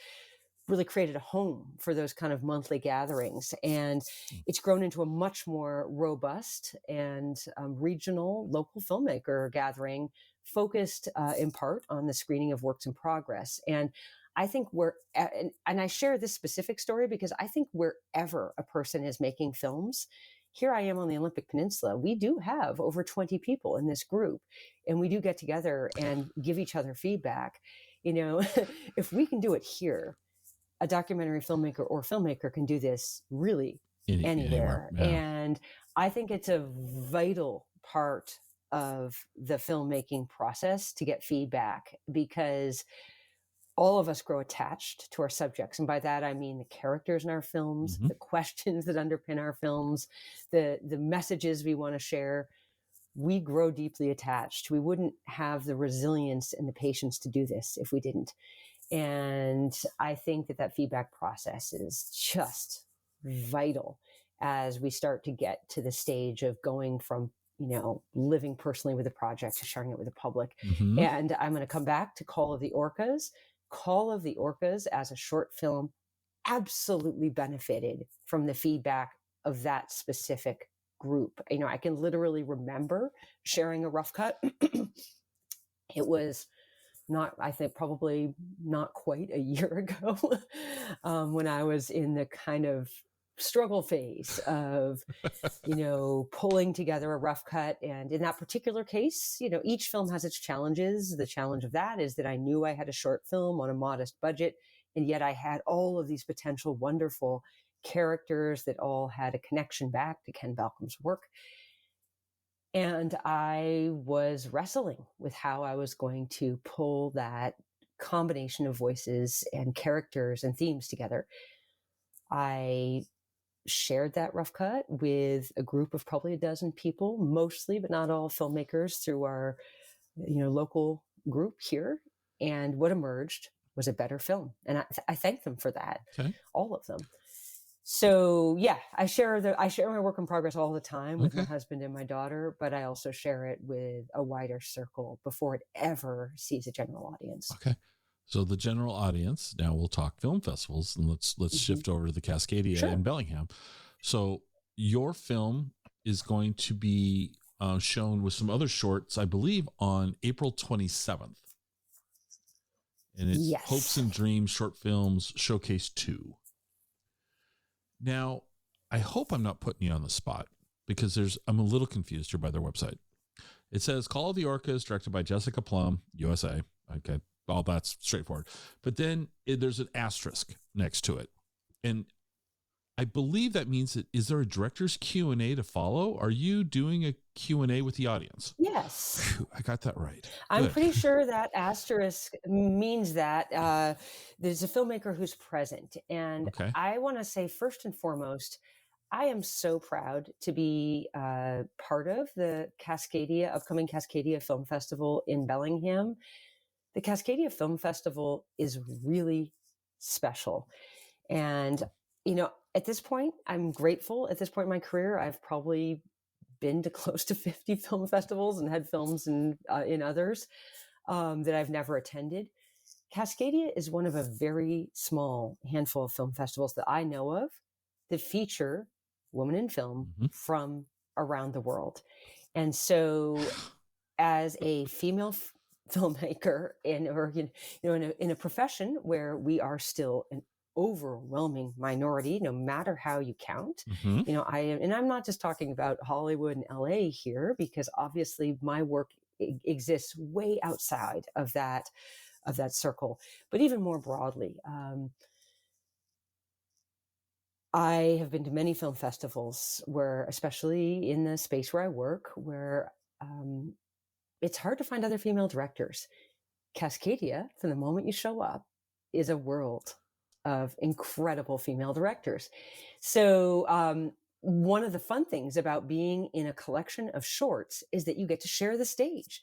really created a home for those kind of monthly gatherings. And it's grown into a much more robust and regional local filmmaker gathering, focused in part on the screening of works in progress. And I think and I share this specific story because I think wherever a person is making films, here I am on the Olympic Peninsula, we do have over 20 people in this group, and we do get together and give each other feedback. If we can do it here, a documentary filmmaker or filmmaker can do this really anywhere. Yeah. And I think it's a vital part of the filmmaking process to get feedback, because all of us grow attached to our subjects. And by that, I mean the characters in our films, the questions that underpin our films, the messages we want to share. We grow deeply attached. We wouldn't have the resilience and the patience to do this if we didn't. And I think that feedback process is just vital as we start to get to the stage of going from, living personally with a project to sharing it with the public. And I'm going to come back to Call of the Orcas. Call of the Orcas as a short film absolutely benefited from the feedback of that specific group. I can literally remember sharing a rough cut. It was not, I think probably not quite a year ago, when I was in the kind of struggle phase of, pulling together a rough cut. And in that particular case, each film has its challenges. The challenge of that is that I knew I had a short film on a modest budget, and yet I had all of these potential wonderful characters that all had a connection back to Ken Balcom's work. And I was wrestling with how I was going to pull that combination of voices and characters and themes together. I shared that rough cut with a group of probably a dozen people, mostly, but not all, filmmakers through our, local group here. And what emerged was a better film. And I thank them for that, Okay. all of them. So yeah, I share my work in progress all the time with my husband and my daughter, but I also share it with a wider circle before it ever sees a general audience. Okay. So the general audience, now we'll talk film festivals, and let's shift over to the Cascadia in Bellingham. So your film is going to be shown with some other shorts, I believe, on April 27th. And it's Hopes and Dreams Short Films Showcase 2. Now, I hope I'm not putting you on the spot, because I'm a little confused here by their website. It says Call of the Orcas, directed by Jessica Plumb, USA. Okay, all that's straightforward. But then there's an asterisk next to it. And I believe that means that, is there a director's Q&A to follow? Are you doing a Q&A with the audience? Yes. Phew, I got that right. I'm pretty sure that asterisk means that there's a filmmaker who's present. And I want to say, first and foremost, I am so proud to be part of the upcoming Cascadia Film Festival in Bellingham. The Cascadia Film Festival is really special. And, at this point, I'm grateful. At this point in my career, I've probably been to close to 50 film festivals and had films in others that I've never attended. Cascadia is one of a very small handful of film festivals that I know of that feature women in film from around the world. And so as a female filmmaker in a profession where we are still an overwhelming minority, no matter how you count, I'm not just talking about Hollywood and LA here, because obviously my work exists way outside of that circle, but even more broadly. I have been to many film festivals where, especially in the space where I work, where it's hard to find other female directors. Cascadia, from the moment you show up, is a world of incredible female directors. So one of the fun things about being in a collection of shorts is that you get to share the stage.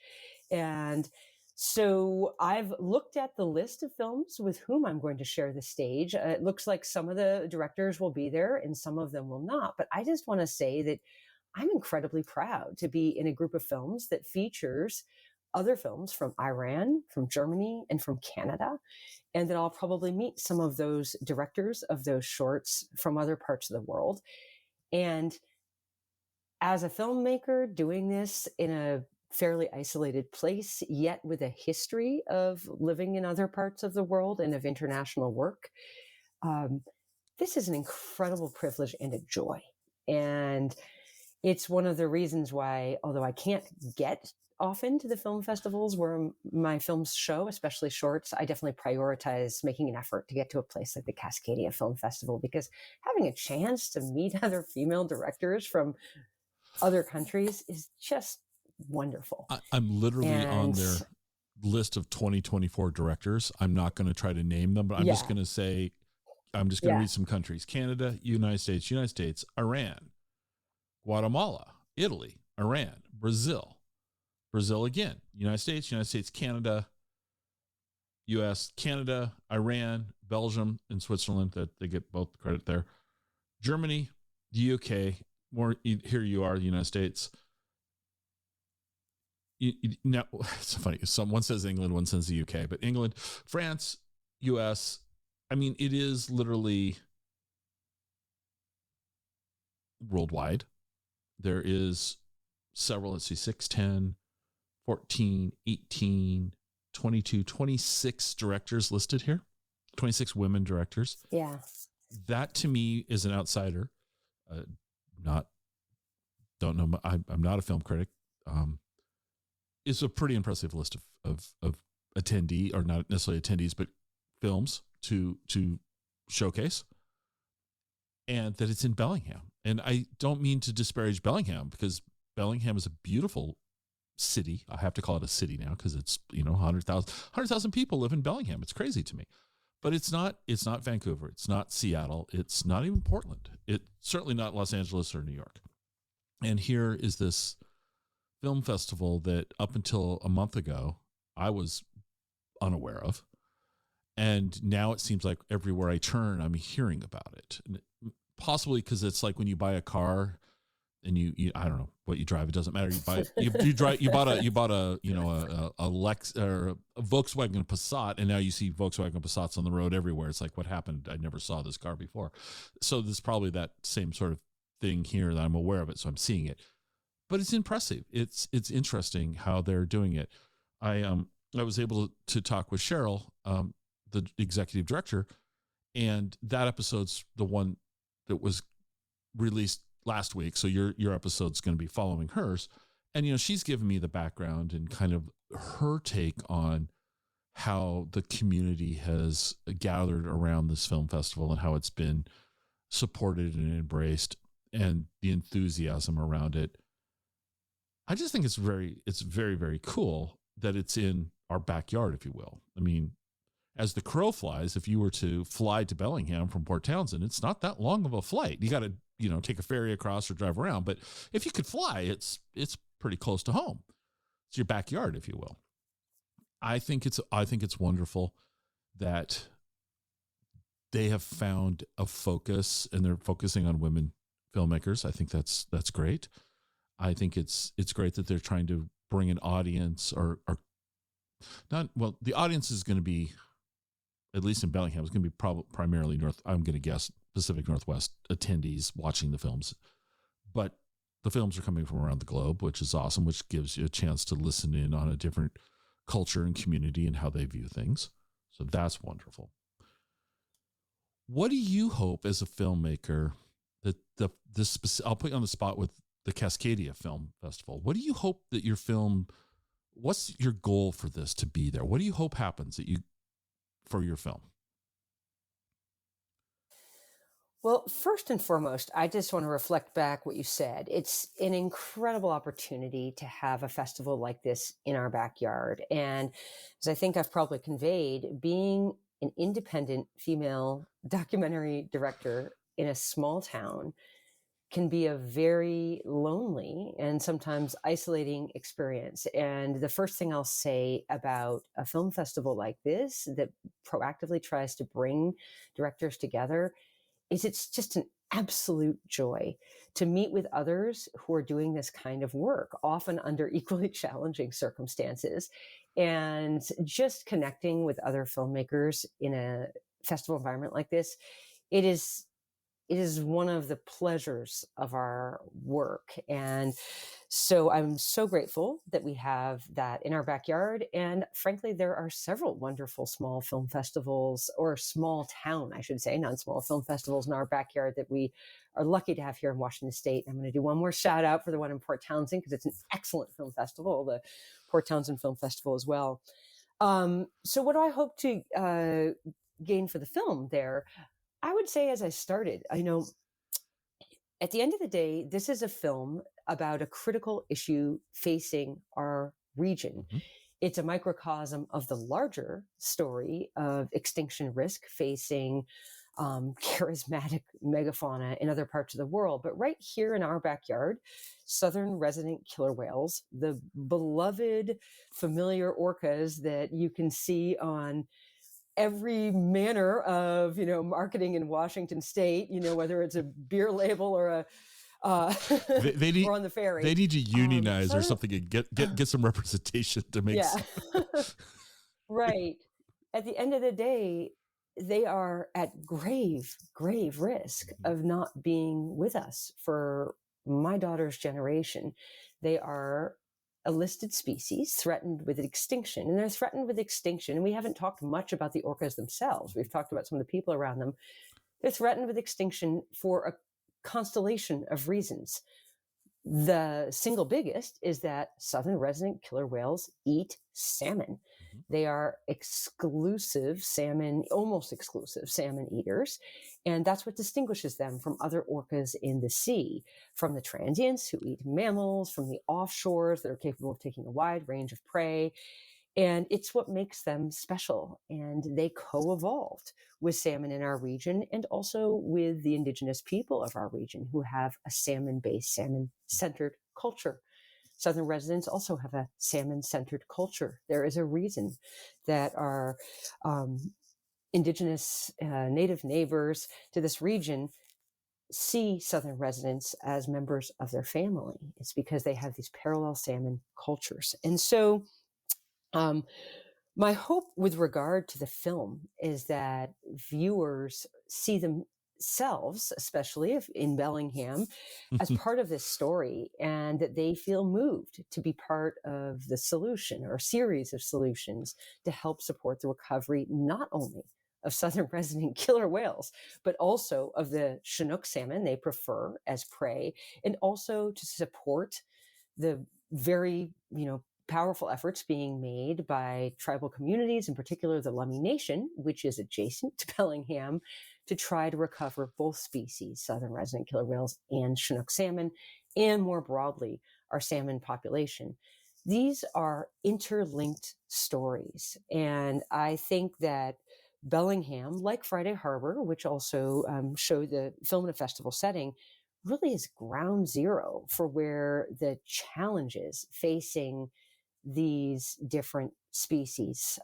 And so I've looked at the list of films with whom I'm going to share the stage. It looks like some of the directors will be there and some of them will not. But I just want to say that I'm incredibly proud to be in a group of films that features other films from Iran, from Germany, and from Canada, and that I'll probably meet some of those directors of those shorts from other parts of the world. And as a filmmaker doing this in a fairly isolated place, yet with a history of living in other parts of the world and of international work, this is an incredible privilege and a joy. And it's one of the reasons why, although I can't get often to the film festivals where my films show, especially shorts, I definitely prioritize making an effort to get to a place like the Cascadia Film Festival, because having a chance to meet other female directors from other countries is just wonderful. I'm literally on their list of 2024 directors. I'm not going to try to name them, but I'm just going to say, I'm just going to read some countries: Canada, United States, Iran, Guatemala, Italy, Iran, Brazil again, United States, Canada, US, Canada, Iran, Belgium, and Switzerland. That they get both credit there. Germany, the UK, here you are, the United States. Now, it's funny. One says England, one says the UK, but England, France, US. I mean, it is literally worldwide. There is several, let's see, 6, 10, 14, 18, 26 directors listed here, 26 women directors. Yeah. That to me is an outsider. Don't know. I'm not a film critic. It's a pretty impressive list of attendee, or not necessarily attendees, but films to showcase, and that it's in Bellingham. And I don't mean to disparage Bellingham, because Bellingham is a beautiful city. I have to call it a city now because it's, 100,000 people live in Bellingham. It's crazy to me. But it's not Vancouver. It's not Seattle. It's not even Portland. It's certainly not Los Angeles or New York. And here is this film festival that up until a month ago, I was unaware of. And now it seems like everywhere I turn, I'm hearing about it. And possibly because it's like when you buy a car and you I don't know what you drive. It doesn't matter. You buy you bought a Lex or a Volkswagen Passat, and now you see Volkswagen Passats on the road everywhere. It's like, what happened? I never saw this car before. So there's probably that same sort of thing here that I'm aware of it. So I'm seeing it, but it's impressive. It's interesting how they're doing it. I was able to talk with Cheryl, the executive director, and that episode's the one that was released last week. So your episode's going to be following hers. And, she's given me the background and kind of her take on how the community has gathered around this film festival and how it's been supported and embraced, and the enthusiasm around it. I just think it's very, very cool that it's in our backyard, if you will. I mean, as the crow flies, if you were to fly to Bellingham from Port Townsend, it's not that long of a flight. You got to, take a ferry across or drive around. But if you could fly, it's pretty close to home. It's your backyard, if you will. I think it's wonderful that they have found a focus, and they're focusing on women filmmakers. I think that's great. I think it's great that they're trying to bring an audience, or not. Well, the audience is going to be, at least in Bellingham, it's going to be primarily I'm going to guess Pacific Northwest attendees watching the films, but the films are coming from around the globe, which is awesome, which gives you a chance to listen in on a different culture and community and how they view things. So that's wonderful. What do you hope as a filmmaker that I'll put you on the spot with the Cascadia Film Festival. What do you hope that your film, what's your goal for this to be there? What do you hope happens for your film? Well, first and foremost, I just want to reflect back what you said. It's an incredible opportunity to have a festival like this in our backyard. And as I think I've probably conveyed, being an independent female documentary director in a small town can be a very lonely and sometimes isolating experience. And the first thing I'll say about a film festival like this that proactively tries to bring directors together is it's just an absolute joy to meet with others who are doing this kind of work, often under equally challenging circumstances. And just connecting with other filmmakers in a festival environment like this, it is one of the pleasures of our work. And so I'm so grateful that we have that in our backyard. And frankly, there are several wonderful small film festivals, or small town, I should say, non-small film festivals in our backyard that we are lucky to have here in Washington State. I'm going to do one more shout out for the one in Port Townsend, because it's an excellent film festival, the Port Townsend Film Festival as well. So what do I hope to gain for the film there? I would say, as I started, at the end of the day, this is a film about a critical issue facing our region. Mm-hmm. It's a microcosm of the larger story of extinction risk facing charismatic megafauna in other parts of the world. But right here in our backyard, southern resident killer whales, the beloved familiar orcas that you can see on every manner of, marketing in Washington State, whether it's a beer label or a, or on the ferry. They need to unionize or something and get some representation to make. Yeah. Right. At the end of the day, they are at grave risk of not being with us for my daughter's generation. They are a listed species threatened with extinction. And they're threatened with extinction. And we haven't talked much about the orcas themselves. We've talked about some of the people around them. They're threatened with extinction for a constellation of reasons. The single biggest is that southern resident killer whales eat salmon. They are exclusive salmon, almost exclusive salmon eaters. And that's what distinguishes them from other orcas in the sea, from the transients who eat mammals, from the offshores that are capable of taking a wide range of prey. And it's what makes them special. And they co-evolved with salmon in our region and also with the indigenous people of our region who have a salmon-based, salmon-centered culture. Southern residents also have a salmon-centered culture. There is a reason that our indigenous native neighbors to this region see Southern residents as members of their family. It's because they have these parallel salmon cultures. And so my hope with regard to the film is that viewers see themselves, especially if in Bellingham, as part of this story, and that they feel moved to be part of the solution or series of solutions to help support the recovery, not only of southern resident killer whales, but also of the Chinook salmon they prefer as prey, and also to support the very, powerful efforts being made by tribal communities, in particular the Lummi Nation, which is adjacent to Bellingham, to try to recover both species, southern resident killer whales and Chinook salmon, and more broadly, our salmon population. These are interlinked stories. And I think that Bellingham, like Friday Harbor, which also showed the film in a festival setting, really is ground zero for where the challenges facing these different species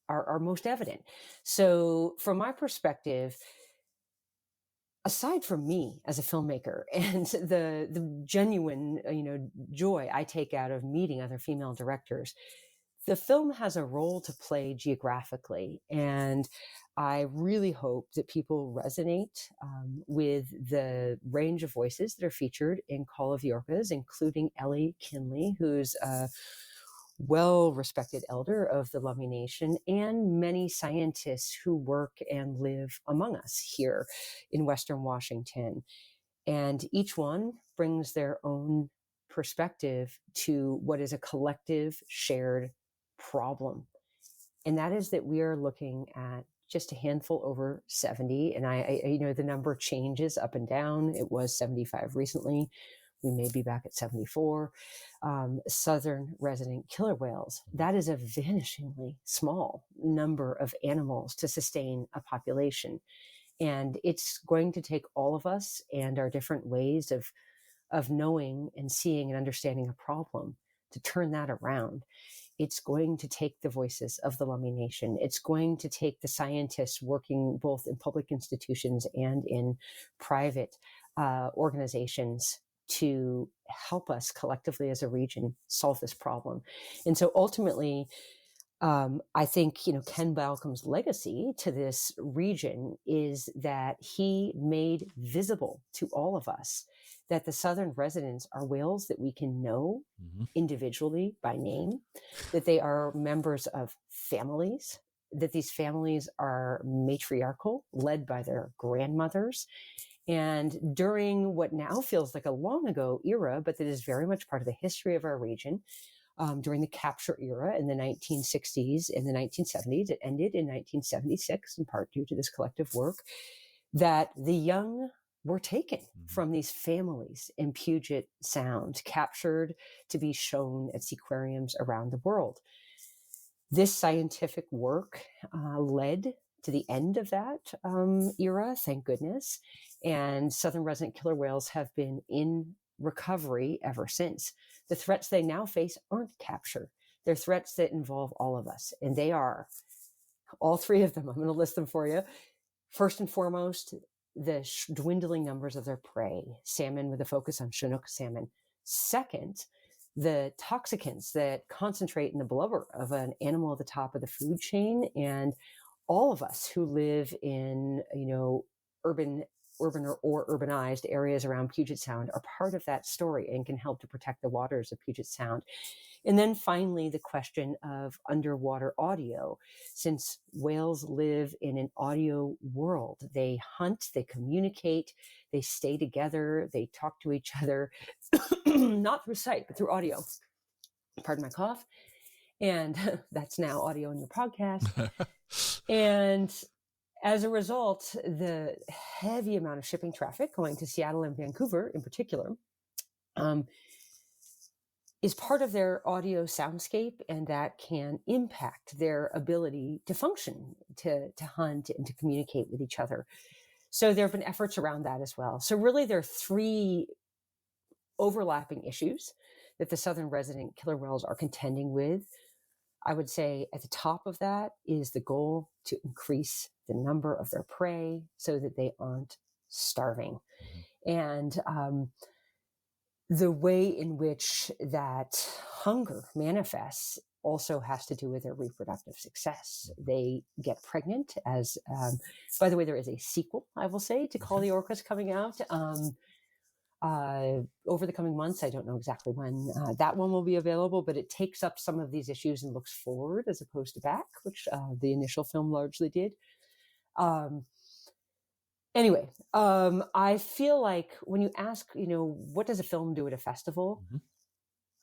are most evident. So from my perspective, aside from me as a filmmaker and the genuine joy I take out of meeting other female directors, the film has a role to play geographically. And I really hope that people resonate with the range of voices that are featured in Call of the Orcas, including Ellie Kinley, who's a well-respected elder of the Lummi Nation, and many scientists who work and live among us here in Western Washington. And each one brings their own perspective to what is a collective shared problem. And that is that we are looking at just a handful over 70. And I the number changes up and down. It was 75 recently. We may be back at 74. Southern resident killer whales. That is a vanishingly small number of animals to sustain a population. And it's going to take all of us and our different ways of knowing and seeing and understanding a problem to turn that around. It's going to take the voices of the Lummi Nation. It's going to take the scientists working both in public institutions and in private organizations to help us collectively as a region solve this problem. And so ultimately, I think, Ken Balcomb's legacy to this region is that he made visible to all of us that the southern residents are whales that we can know individually by name, that they are members of families, that these families are matriarchal, led by their grandmothers. And during what now feels like a long ago era, but that is very much part of the history of our region, during the capture era in the 1960s and the 1970s, it ended in 1976, in part due to this collective work, that the young were taken from these families in Puget Sound, captured to be shown at seaquariums around the world. This scientific work led to the end of that era, thank goodness. And southern resident killer whales have been in recovery ever since. The threats they now face aren't capture. They're threats that involve all of us. And they are all three of them. I'm going to list them for you. First and foremost, the dwindling numbers of their prey, salmon with a focus on Chinook salmon. Second, the toxicants that concentrate in the blubber of an animal at the top of the food chain. And all of us who live in, urban urban or urbanized areas around Puget Sound are part of that story and can help to protect the waters of Puget Sound. And then finally, the question of underwater audio. Since whales live in an audio world, they hunt, they communicate, they stay together, they talk to each other, not through sight, but through audio. Pardon my cough. And that's now audio in your podcast. And as a result, the heavy amount of shipping traffic going to Seattle and Vancouver in particular is part of their audio soundscape, and that can impact their ability to function, to hunt, and to communicate with each other. So there have been efforts around that as well. So really there are three overlapping issues that the southern resident killer whales are contending with. I would say at the top of that is the goal to increase the number of their prey so that they aren't starving. And the way in which that hunger manifests also has to do with their reproductive success. They get pregnant as, by the way, there is a sequel, I will say, to Call the Orcas coming out over the coming months. I don't know exactly when that one will be available, but it takes up some of these issues and looks forward as opposed to back, which the initial film largely did. Anyway, I feel like when you ask, what does a film do at a festival? Mm-hmm.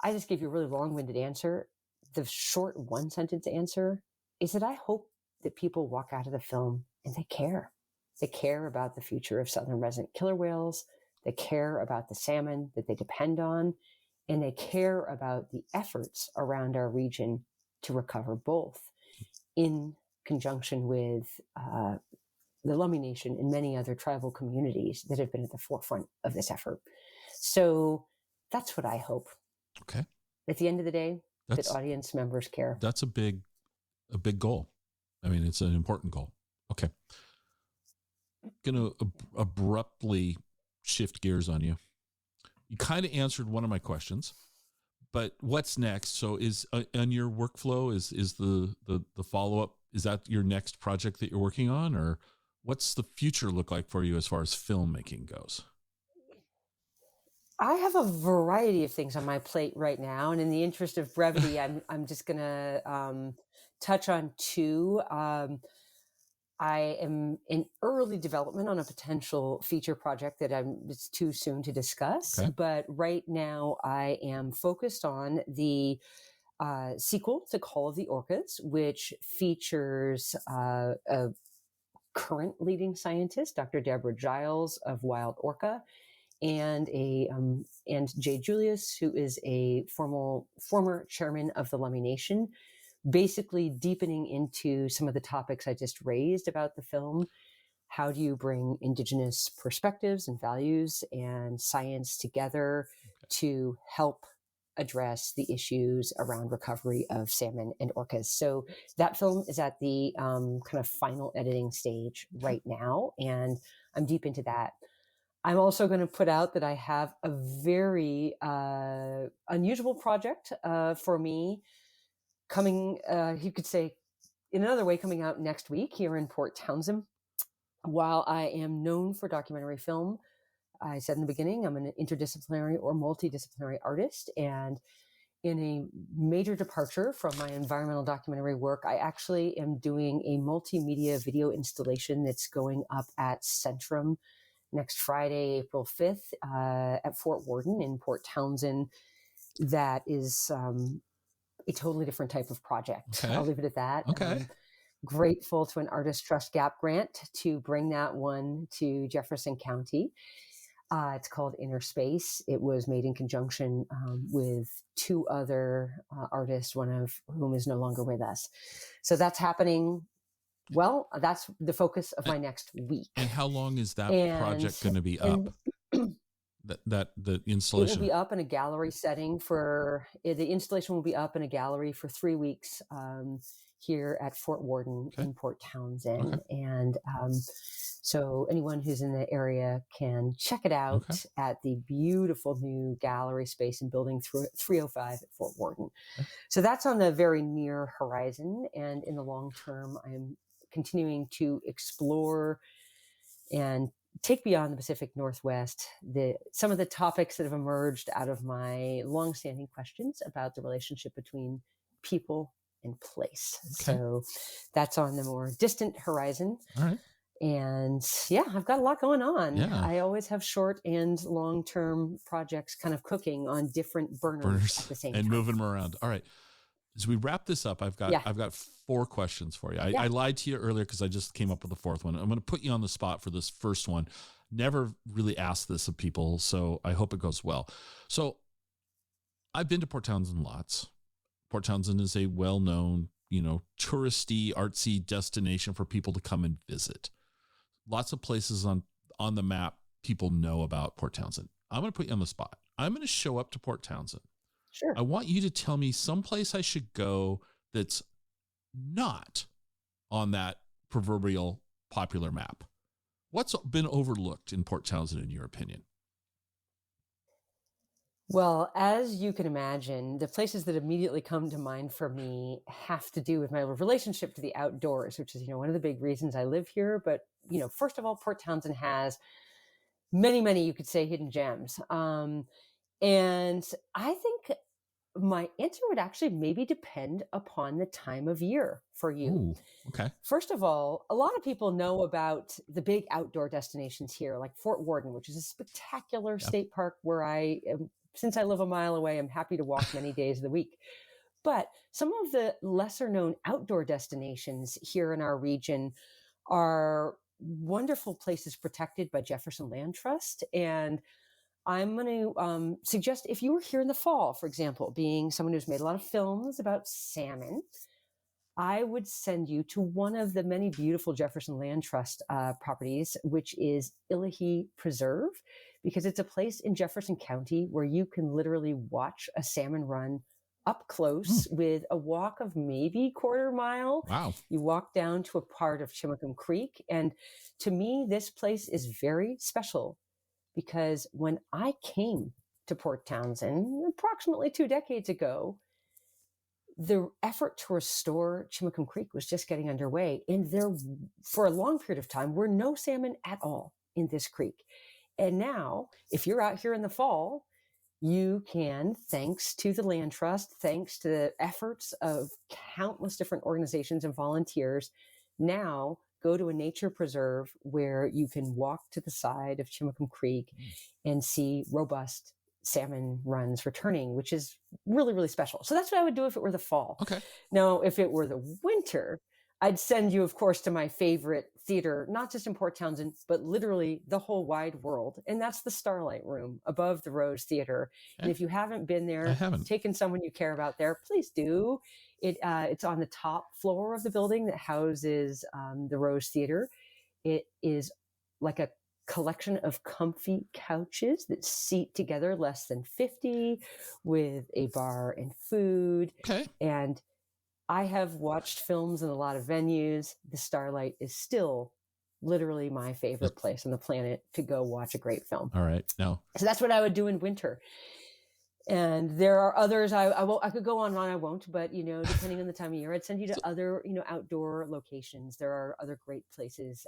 I just gave you a really long-winded answer. The short one-sentence answer is that I hope that people walk out of the film and they care. They care about the future of southern resident killer whales. They care about the salmon that they depend on, and they care about the efforts around our region to recover both in conjunction with the Lummi Nation and many other tribal communities that have been at the forefront of this effort. So that's what I hope. Okay. At the end of the day, that audience members care. That's a big goal. I mean, it's an important goal. Okay. Going to abruptly shift gears on you. You kind of answered one of my questions, but what's next? So is on your workflow is the follow-up, is that your next project that you're working on, or what's the future look like for you as far as filmmaking goes? I have a variety of things on my plate right now, and in the interest of brevity, I'm just going to touch on two. I am in early development on a potential feature project that it's too soon to discuss. Okay. But right now I am focused on the sequel to Call of the Orcas, which features a current leading scientist, Dr. Deborah Giles of Wild Orca, and and Jay Julius, who is a former chairman of the Lummi Nation, basically deepening into some of the topics I just raised about the film. How do you bring Indigenous perspectives and values and science together to help address the issues around recovery of salmon and orcas? So that film is at the kind of final editing stage right now, and I'm deep into that. I'm also going to put out that I have a very unusual project for me coming, you could say, in another way, coming out next week here in Port Townsend. While I am known for documentary film, I said in the beginning, I'm an interdisciplinary or multidisciplinary artist. And in a major departure from my environmental documentary work, I actually am doing a multimedia video installation that's going up at Centrum next Friday, April 5th, at Fort Worden in Port Townsend. That is a totally different type of project. Okay. I'll leave it at that. Okay. Grateful to an Artist Trust Gap grant to bring that one to Jefferson County. It's called Inner Space. It was made in conjunction with two other artists, one of whom is no longer with us. So that's happening. Well, that's the focus of my next week. And how long is that project going to be up? That the installation? It will be up in a gallery setting the installation will be up in a gallery for 3 weeks here at Fort Worden in Port Townsend. Okay. And so anyone who's in the area can check it out at the beautiful new gallery space in building 305 at Fort Worden. Okay. So that's on the very near horizon. And in the long term, I'm continuing to explore and take beyond the Pacific Northwest, some of the topics that have emerged out of my longstanding questions about the relationship between people and place. Okay. So that's on the more distant horizon. All right. And yeah, I've got a lot going on. Yeah. I always have short and long-term projects kind of cooking on different burners at the same time. And moving them around. All right. As we wrap this up, I've got 4 questions for you. I lied to you earlier because I just came up with the 4th one. I'm going to put you on the spot for this first one. Never really asked this of people, so I hope it goes well. So I've been to Port Townsend lots. Port Townsend is a well-known, touristy, artsy destination for people to come and visit. Lots of places on the map people know about Port Townsend. I'm going to put you on the spot. I'm going to show up to Port Townsend. Sure. I want you to tell me someplace I should go that's not on that proverbial popular map. What's been overlooked in Port Townsend, in your opinion? Well, as you can imagine, the places that immediately come to mind for me have to do with my relationship to the outdoors, which is, one of the big reasons I live here. But, first of all, Port Townsend has many, you could say, hidden gems. And I think my answer would actually maybe depend upon the time of year for you. Ooh, okay. First of all, a lot of people know about the big outdoor destinations here, like Fort Worden, which is a spectacular state park where since I live a mile away, I'm happy to walk many days of the week. But some of the lesser known outdoor destinations here in our region are wonderful places protected by Jefferson Land Trust. And I'm going to suggest, if you were here in the fall, for example, being someone who's made a lot of films about salmon, I would send you to one of the many beautiful Jefferson Land Trust properties, which is Illahee Preserve, because it's a place in Jefferson County where you can literally watch a salmon run up close with a walk of maybe quarter mile. Wow. You walk down to a part of Chinook Creek. And to me, this place is very special because when I came to Port Townsend approximately 2 decades ago, the effort to restore Chinook Creek was just getting underway. And there, for a long period of time, were no salmon at all in this creek. And now, if you're out here in the fall, you can, thanks to the Land Trust, thanks to the efforts of countless different organizations and volunteers, now go to a nature preserve where you can walk to the side of Chinook Creek and see robust salmon runs returning, which is really, really special. So that's what I would do if it were the fall. Okay. Now, if it were the winter, I'd send you, of course, to my favorite theater, not just in Port Townsend, but literally the whole wide world. And that's the Starlight Room above the Rose Theater. Okay. And if you haven't been there, taken someone you care about there, please do. It's on the top floor of the building that houses the Rose Theater. It is like a collection of comfy couches that seat together less than 50 with a bar and food. Okay. And I have watched films in a lot of venues. The Starlight is still literally my favorite place on the planet to go watch a great film. All right. No. So that's what I would do in winter. And there are others. I could go on and on. I won't, but depending on the time of year, I'd send you to other, outdoor locations. There are other great places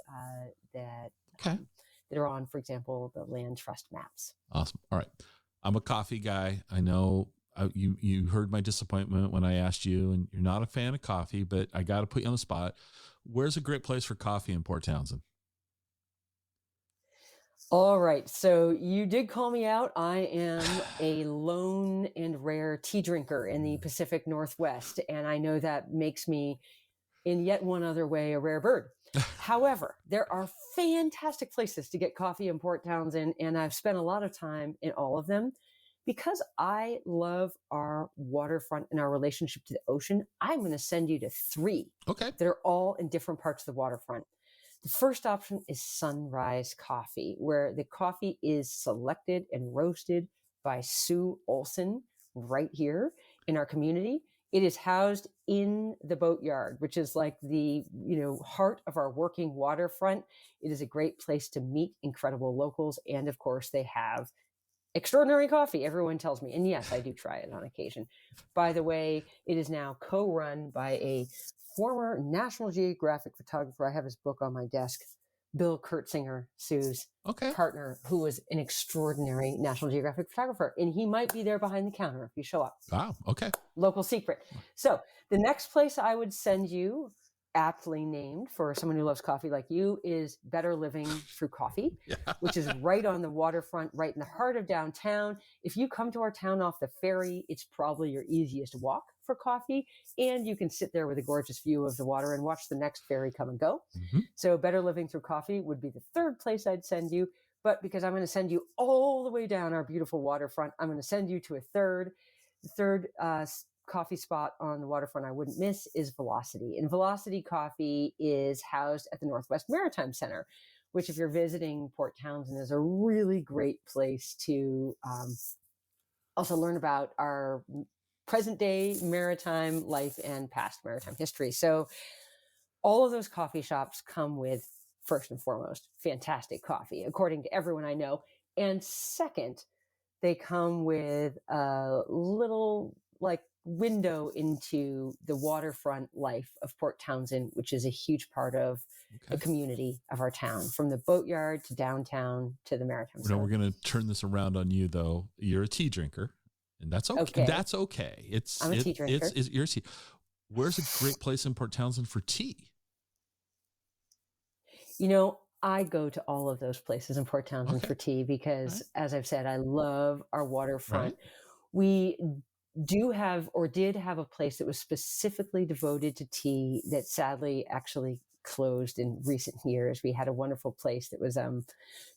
that are on, for example, the Land Trust maps. Awesome. All right. I'm a coffee guy. I know you heard my disappointment when I asked you, and you're not a fan of coffee, but I got to put you on the spot. Where's a great place for coffee in Port Townsend? All right. So you did call me out. I am a lone and rare tea drinker in the Pacific Northwest. And I know that makes me, in yet one other way, a rare bird. However, there are fantastic places to get coffee in Port Townsend. And I've spent a lot of time in all of them. Because I love our waterfront and our relationship to the ocean, I'm going to send you to 3. Okay. That are all in different parts of the waterfront. The first option is Sunrise Coffee, where the coffee is selected and roasted by Sue Olson right here in our community. It is housed in the boatyard, which is like the heart of our working waterfront. It is a great place to meet incredible locals. And of course, they have extraordinary coffee, everyone tells me. And yes, I do try it on occasion. By the way, it is now co-run by a former National Geographic photographer. I have his book on my desk, Bill Kurtzinger, Sue's Okay. partner, who was an extraordinary National Geographic photographer. And he might be there behind the counter if you show up. Wow. Okay. Local secret. So the next place I would send you, aptly named for someone who loves coffee like you, is Better Living Through Coffee, which is right on the waterfront, right in the heart of downtown. If you come to our town off the ferry, it's probably your easiest walk for coffee, and you can sit there with a gorgeous view of the water and watch the next ferry come and go. Mm-hmm. So Better Living Through Coffee would be the third place I'd send you. But because I'm going to send you all the way down our beautiful waterfront, I'm going to send you to a third. The third coffee spot on the waterfront I wouldn't miss is Velocity. And Velocity Coffee is housed at the Northwest Maritime Center, which if you're visiting Port Townsend is a really great place to also learn about our present day maritime life and past maritime history. So all of those coffee shops come with, first and foremost, fantastic coffee, according to everyone I know. And second, they come with a little like window into the waterfront life of Port Townsend, which is a huge part of the community of our town, from the boatyard to downtown to the maritime. No, we're going to turn this around on you, though. You're a tea drinker, and that's okay. That's okay. I'm a tea drinker. You're a tea. Where's a great place in Port Townsend for tea? You know, I go to all of those places in Port Townsend for tea because, as I've said, I love our waterfront. We do have, or did have, a place that was specifically devoted to tea that sadly actually closed in recent years. We had a wonderful place that was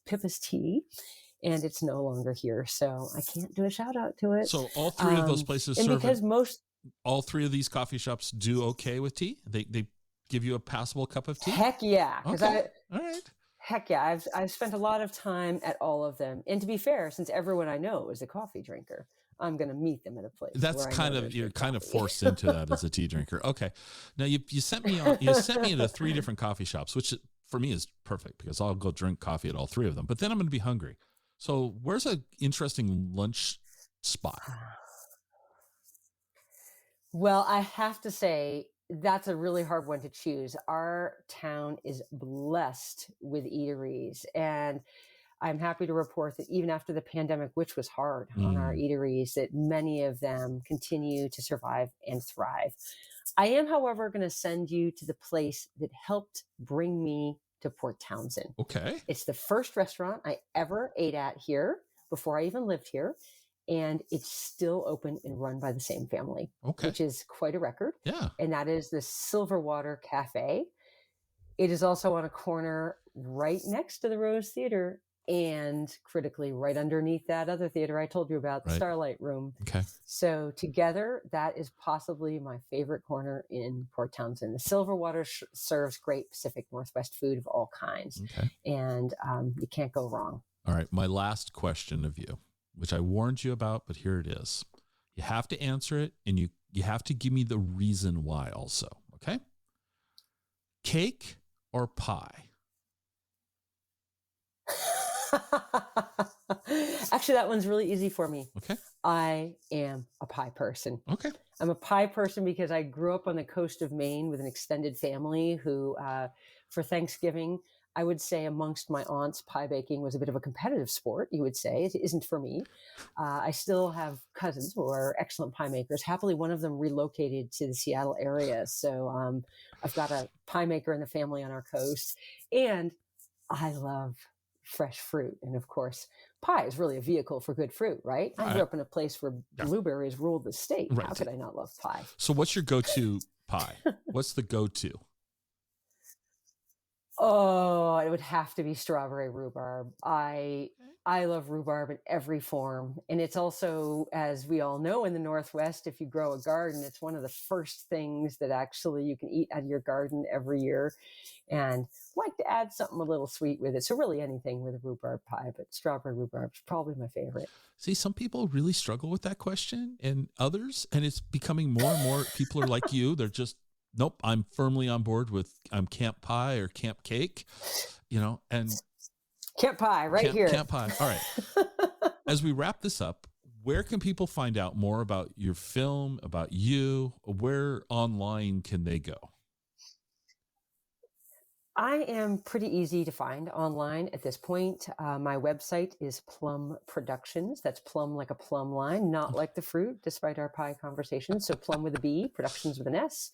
Pippa's Tea, and it's no longer here, so I can't do a shout out to it. So all three of those places and serve, because all three of these coffee shops do okay with tea? They give you a passable cup of tea? Heck yeah. All right. Heck yeah. I've spent a lot of time at all of them. And to be fair, since everyone I know is a coffee drinker, I'm going to meet them at a place. That's kind of, you're kind of forced into that as a tea drinker. Okay. Now you sent me to 3 different coffee shops, which for me is perfect because I'll go drink coffee at all 3 of them, but then I'm going to be hungry. So where's an interesting lunch spot? Well, I have to say, that's a really hard one to choose. Our town is blessed with eateries, and I'm happy to report that even after the pandemic, which was hard on our eateries, that many of them continue to survive and thrive. I am, however, going to send you to the place that helped bring me to Port Townsend. Okay. It's the first restaurant I ever ate at here before I even lived here. And it's still open and run by the same family, which is quite a record. Yeah. And that is the Silverwater Cafe. It is also on a corner right next to the Rose Theater and critically right underneath that other theater I told you about, the Starlight Room. Okay. So together, that is possibly my favorite corner in Port Townsend. The Silverwater serves great Pacific Northwest food of all kinds. Okay. And you can't go wrong. All right. My last question of you, which I warned you about, but here it is. You have to answer it, and you have to give me the reason why also, okay? Cake or pie? Actually, that one's really easy for me. Okay. I am a pie person. Okay. I'm a pie person because I grew up on the coast of Maine with an extended family who, for Thanksgiving, I would say amongst my aunts, pie baking was a bit of a competitive sport, you would say. It isn't for me. I still have cousins who are excellent pie makers. Happily, one of them relocated to the Seattle area. So I've got a pie maker in the family on our coast. And I love fresh fruit. And of course, pie is really a vehicle for good fruit, right? I grew up in a place where blueberries ruled the state. Right. How could I not love pie? So what's your go-to pie? What's the go-to? Oh, it would have to be strawberry rhubarb. I love rhubarb in every form. And it's also, as we all know, in the Northwest, if you grow a garden, it's one of the first things that actually you can eat out of your garden every year. And like to add something a little sweet with it. So really anything with a rhubarb pie, but strawberry rhubarb is probably my favorite. See, some people really struggle with that question, and others, and it's becoming more and more people are like you. They're just, nope, I'm firmly on board with camp pie or camp cake, and camp pie here. Camp pie. All right. As we wrap this up, where can people find out more about your film, about you? Where online can they go? I am pretty easy to find online at this point. My website is Plum Productions. That's plum like a plumb line, not like the fruit, despite our pie conversation. So plum with a B, productions with an S.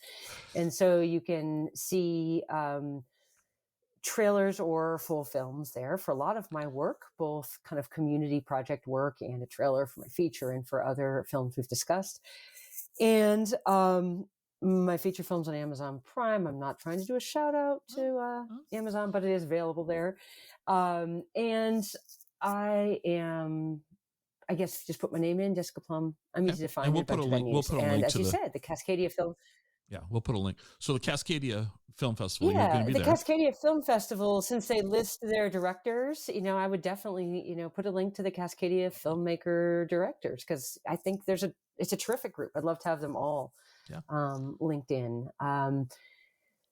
And so you can see trailers or full films there for a lot of my work, both kind of community project work and a trailer for my feature and for other films we've discussed. And my feature films on Amazon Prime. I'm not trying to do a shout out to Amazon, but it is available there. And I am, I guess, just put my name in, Jessica Plumb. I'm easy to find. And we'll put a link. We'll put a link as to you said, the Cascadia Film. Yeah, we'll put a link. So the Cascadia Film Festival, you're Yeah, going to be the there. Cascadia Film Festival, since they list their directors, I would definitely, put a link to the Cascadia filmmaker directors, because I think it's a terrific group. I'd love to have them all linked in.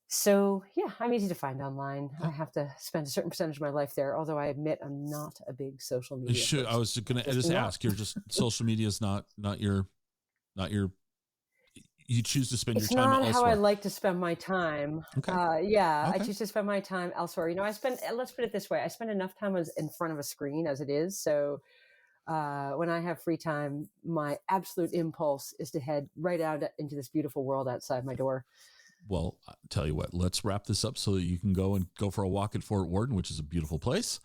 So yeah, I'm easy to find online. I have to spend a certain percentage of my life there, although I admit I'm not a big social media person. I was going to just ask, you're just, social media is not your, you choose to spend your time elsewhere. It's not how I like to spend my time. Okay. I choose to spend my time elsewhere. Let's put it this way. I spend enough time in front of a screen as it is. So when I have free time, my absolute impulse is to head right out into this beautiful world outside my door. Well, I'll tell you what, let's wrap this up so that you can go for a walk at Fort Worden, which is a beautiful place.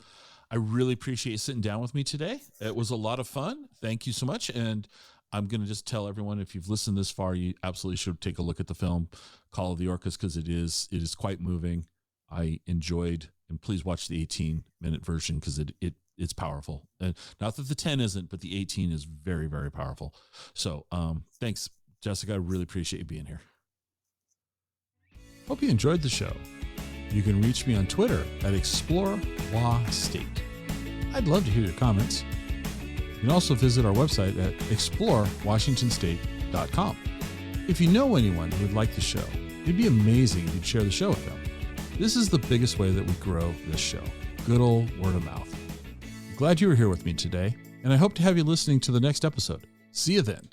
I really appreciate you sitting down with me today. It was a lot of fun. Thank you so much. And I'm going to just tell everyone, if you've listened this far, you absolutely should take a look at the film Call of the Orcas, because it is quite moving. I enjoyed, and please watch the 18-minute version, because it's powerful. And not that the 10 isn't, but the 18 is very, very powerful. So thanks, Jessica. I really appreciate you being here. Hope you enjoyed the show. You can reach me on Twitter at ExploreWaState. I'd love to hear your comments. You can also visit our website at explorewashingtonstate.com. If you know anyone who would like the show, it'd be amazing if you'd share the show with them. This is the biggest way that we grow this show. Good old word of mouth. I'm glad you were here with me today, and I hope to have you listening to the next episode. See you then.